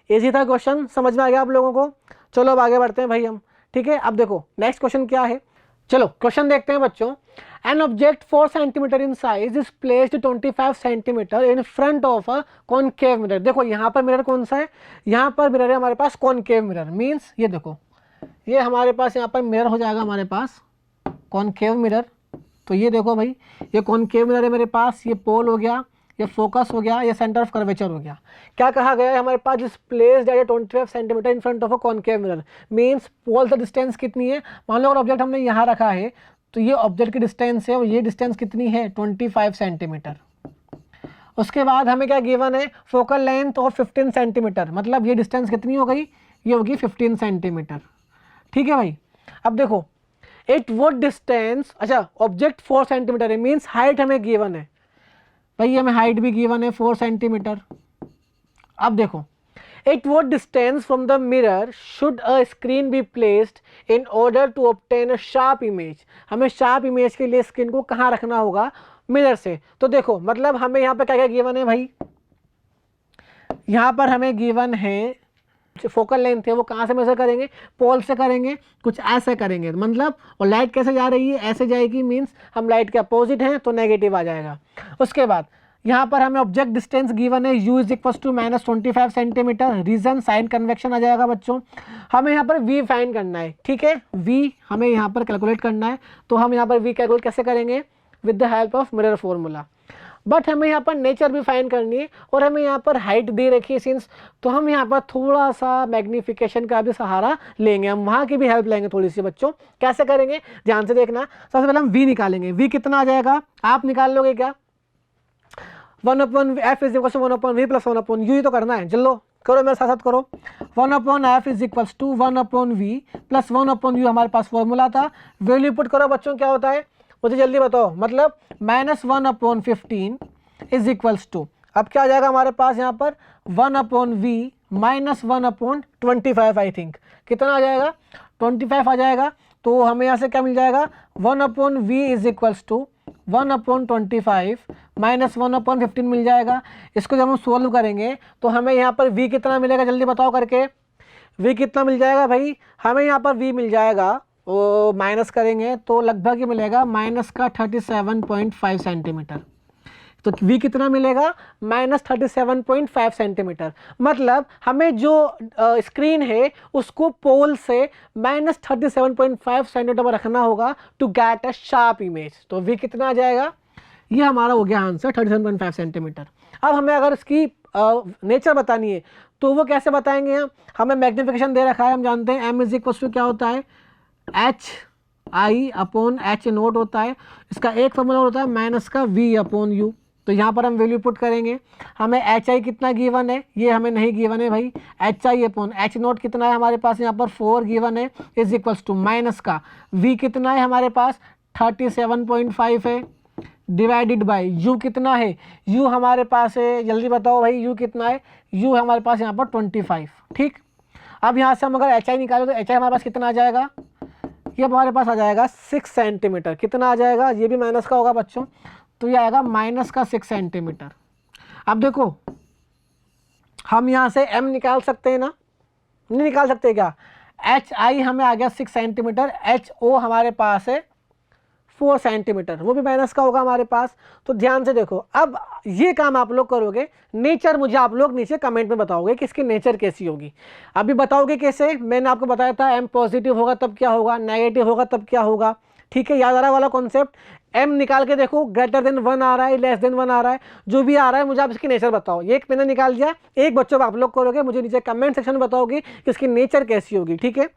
इजी था क्वेश्चन, समझ में आ गया आप लोगों को। चलो अब आगे बढ़ते हैं भाई हम, ठीक है। अब देखो नेक्स्ट क्वेश्चन क्या है, चलो क्वेश्चन देखते हैं बच्चों। An object 4 centimetre in size is placed 25 centimetre in front of a concave mirror. देखो यहाँ पर मिरर कौन सा है, यहाँ पर मिरर है हमारे पास कॉनकेव मिरर, मीन्स ये देखो ये हमारे पास यहाँ पर मिरर हो जाएगा हमारे पास कॉनकेव मिरर। तो ये देखो भाई ये कॉनकेव मिरर है मेरे पास, ये पोल हो गया, ये फोकस हो गया, ये सेंटर ऑफ कर्वेचर हो गया। क्या कहा गया है हमारे पास, जिस place at 25 centimetre in front of a concave mirror, means pole से डिस्टेंस कितनी है। मान लो अगर ऑब्जेक्ट हमने यहाँ रखा है तो ये ऑब्जेक्ट की डिस्टेंस है और ये डिस्टेंस कितनी है 25 सेंटीमीटर। उसके बाद हमें क्या गिवन है, फोकल लेंथ और 15 सेंटीमीटर, मतलब ये डिस्टेंस कितनी हो गई, ये होगी 15 सेंटीमीटर। ठीक है भाई। अब देखो एट व्हाट डिस्टेंस, अच्छा ऑब्जेक्ट 4 सेंटीमीटर है, मीन्स हाइट हमें गिवन है भाई, हमें हाइट भी गिवन है 4 सेंटीमीटर। अब देखो at what distance from the mirror should a screen be placed in order to obtain a sharp image, हमें शार्प इमेज के लिए स्क्रीन को कहाँ रखना होगा, मिरर से। तो देखो मतलब हमें यहाँ पर क्या क्या गिवन है भाई, यहाँ पर हमें गिवन है फोकल लेंथ है वो कहाँ से मेजर करेंगे, पोल से करेंगे, कुछ ऐसे करेंगे मतलब, और लाइट कैसे जा रही है, ऐसे जाएगी, मीन्स हम लाइट के अपोजिट हैं तो नेगेटिव आ जाएगा। उसके बाद यहाँ पर हमें ऑब्जेक्ट डिस्टेंस गिवन है u is equal to -25 centimetre, reason sign convention आ जाएगा बच्चों। हमें यहाँ पर v फाइंड करना है, ठीक है, v हमें यहाँ पर कैलकुलेट करना है। तो हम यहाँ पर v कैलकुलेट कैसे करेंगे, with the help of mirror formula. But हमें यहाँ पर नेचर भी फाइंड करनी है और हमें यहाँ पर हाइट दे रखी है सिंस, तो हम यहाँ पर थोड़ा सा मैग्निफिकेशन का भी सहारा लेंगे, हम वहाँ की भी हेल्प लेंगे थोड़ी सी बच्चों। कैसे करेंगे ध्यान से देखना। सबसे पहले हम v निकालेंगे, v कितना आ जाएगा आप निकाल लोगे क्या, 1/f is equal to 1/v plus 1/u, ही तो करना है, चलो करो मेरे साथ साथ करो। 1/f is equal to 1/v plus 1/u हमारे पास फॉर्मूला था, वैल्यू पुट करो बच्चों, क्या होता है मुझे जल्दी बताओ, मतलब -1/15 इज इक्वल्स टू, अब क्या आ जाएगा हमारे पास यहाँ पर 1/v माइनस 1/25, आई थिंक कितना आ जाएगा 25 आ जाएगा। तो हमें यहाँ से क्या मिल जाएगा 1/v is equals to 1/25 minus 1/15 मिल जाएगा। इसको जब हम सोल्व करेंगे तो हमें यहाँ पर v कितना मिलेगा, जल्दी बताओ करके, v कितना मिल जाएगा भाई, हमें यहाँ पर v मिल जाएगा, वो माइनस करेंगे तो लगभग ये मिलेगा माइनस का 37.5 सेंटीमीटर। तो v कितना मिलेगा -37.5 सेंटीमीटर, मतलब हमें जो स्क्रीन है उसको पोल से -37.5 सेंटीमीटर पर रखना होगा to get a sharp image. तो v कितना आ जाएगा, ये हमारा हो गया आंसर 37.5 सेंटीमीटर। अब हमें अगर इसकी नेचर बतानी है तो वो कैसे बताएंगे हम, हमें मैग्नीफिकेशन दे रखा है, हम जानते हैं m इज इक्वल टू क्या होता है HI/H0 होता है, इसका एक फॉर्मूला होता है माइनस का v/u। तो यहाँ पर हम वैल्यू पुट करेंगे, हमें HI कितना गिवन है, ये हमें नहीं गिवन है भाई, HI/H0 कितना है हमारे पास यहाँ पर 4 गिवन है, इज इक्वल्स टू माइनस का v कितना है हमारे पास 37.5 है, डिवाइडेड बाय u कितना है, u हमारे पास है, जल्दी बताओ भाई u कितना है, u हमारे पास यहाँ पर 25। ठीक, अब यहाँ से हम अगर HI निकालें तो HI हमारे पास कितना आ जाएगा, ये हमारे पास आ जाएगा 6 सेंटीमीटर, कितना आ जाएगा, ये भी माइनस का होगा बच्चों, तो ये आएगा माइनस का 6 सेंटीमीटर। अब देखो हम यहाँ से m निकाल सकते हैं ना, नहीं निकाल सकते क्या, HI हमें आ गया 6 सेंटीमीटर, HO हमारे पास है 4 सेंटीमीटर, वो भी माइनस का होगा हमारे पास। तो ध्यान से देखो, अब ये काम आप लोग करोगे, नेचर मुझे आप लोग नीचे कमेंट में बताओगे कि इसकी नेचर कैसी होगी। अभी बताओगे कैसे, मैंने आपको बताया था m पॉजिटिव होगा तब क्या होगा, नेगेटिव होगा तब क्या होगा, ठीक है, याद आ रहा वाला कॉन्सेप्ट। m निकाल के देखो, ग्रेटर देन 1 आ रहा है, लेस देन 1 आ रहा है, जो भी आ रहा है मुझे आप इसकी नेचर बताओ। ये एक मैंने निकाल दिया, एक बच्चों को आप लोग करोगे, मुझे नीचे कमेंट सेक्शन में बताओगे कि इसकी नेचर कैसी होगी। ठीक है,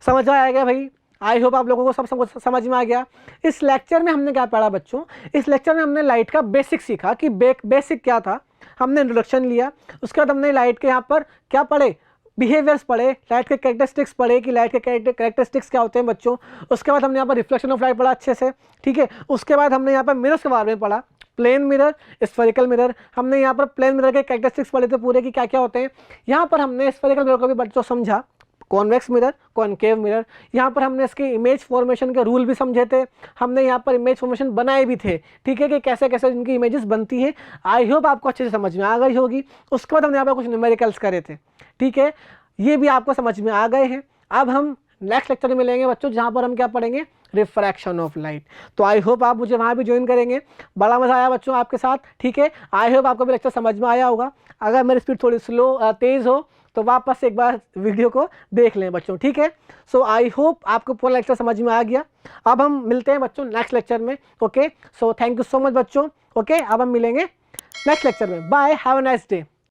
समझ में आएगा भाई, आई होप आप लोगों को सब समझ में आ गया। इस लेक्चर में हमने क्या पढ़ा बच्चों, इस लेक्चर में हमने लाइट का बेसिक सीखा कि बेसिक क्या था, हमने इंट्रोडक्शन लिया, उसके बाद हमने लाइट के यहाँ पर क्या पढ़े, बिहेवियर्स पढ़े, लाइट के कैरेक्टरिस्टिक्स पढ़े कि लाइट के कैरेक्टरिस्टिक्स क्या होते हैं बच्चों। उसके बाद हमने यहाँ पर रिफ्लेक्शन ऑफ लाइट पढ़ा अच्छे से, ठीक है। उसके बाद हमने यहाँ पर मिरर्स के बारे में पढ़ा, प्लेन मिरर, स्फेरिकल मिरर। हमने यहाँ पर प्लेन मिरर के कैरेक्टरिस्टिक्स पढ़े थे पूरे कि क्या क्या होते हैं। यहाँ पर हमने स्फेरिकल मिरर को भी बच्चों समझा, कॉन्वेक्स मिरर, कॉनकेव मिरर। यहाँ पर हमने इसके इमेज फॉर्मेशन के रूल भी समझे थे, हमने यहाँ पर इमेज फॉर्मेशन बनाए भी थे, ठीक है, कि कैसे कैसे इनकी इमेजेस बनती है। आई होप आपको अच्छे से समझ में आ गई होगी। उसके बाद हमने यहाँ पर कुछ न्यूमेरिकल्स करे थे, ठीक है, ये भी आपको समझ में आ गए हैं। अब हम नेक्स्ट लेक्चर में मिलेंगे बच्चों, जहाँ पर हम क्या पढ़ेंगे, रिफ्रैक्शन ऑफ लाइट। तो आई होप आप मुझे वहाँ भी ज्वाइन करेंगे, बड़ा मज़ा आया बच्चों आपके साथ, ठीक है। आई होप आपको भी लेक्चर समझ में आया होगा। अगर मेरी स्पीड थोड़ी स्लो तेज़ हो तो वापस से एक बार वीडियो को देख लें बच्चों, ठीक है। सो आई होप आपको पूरा लेक्चर समझ में आ गया। अब हम मिलते हैं बच्चों नेक्स्ट लेक्चर में, okay. So thank you so much बच्चों, ओके। अब हम मिलेंगे नेक्स्ट लेक्चर में। Bye, have a nice day.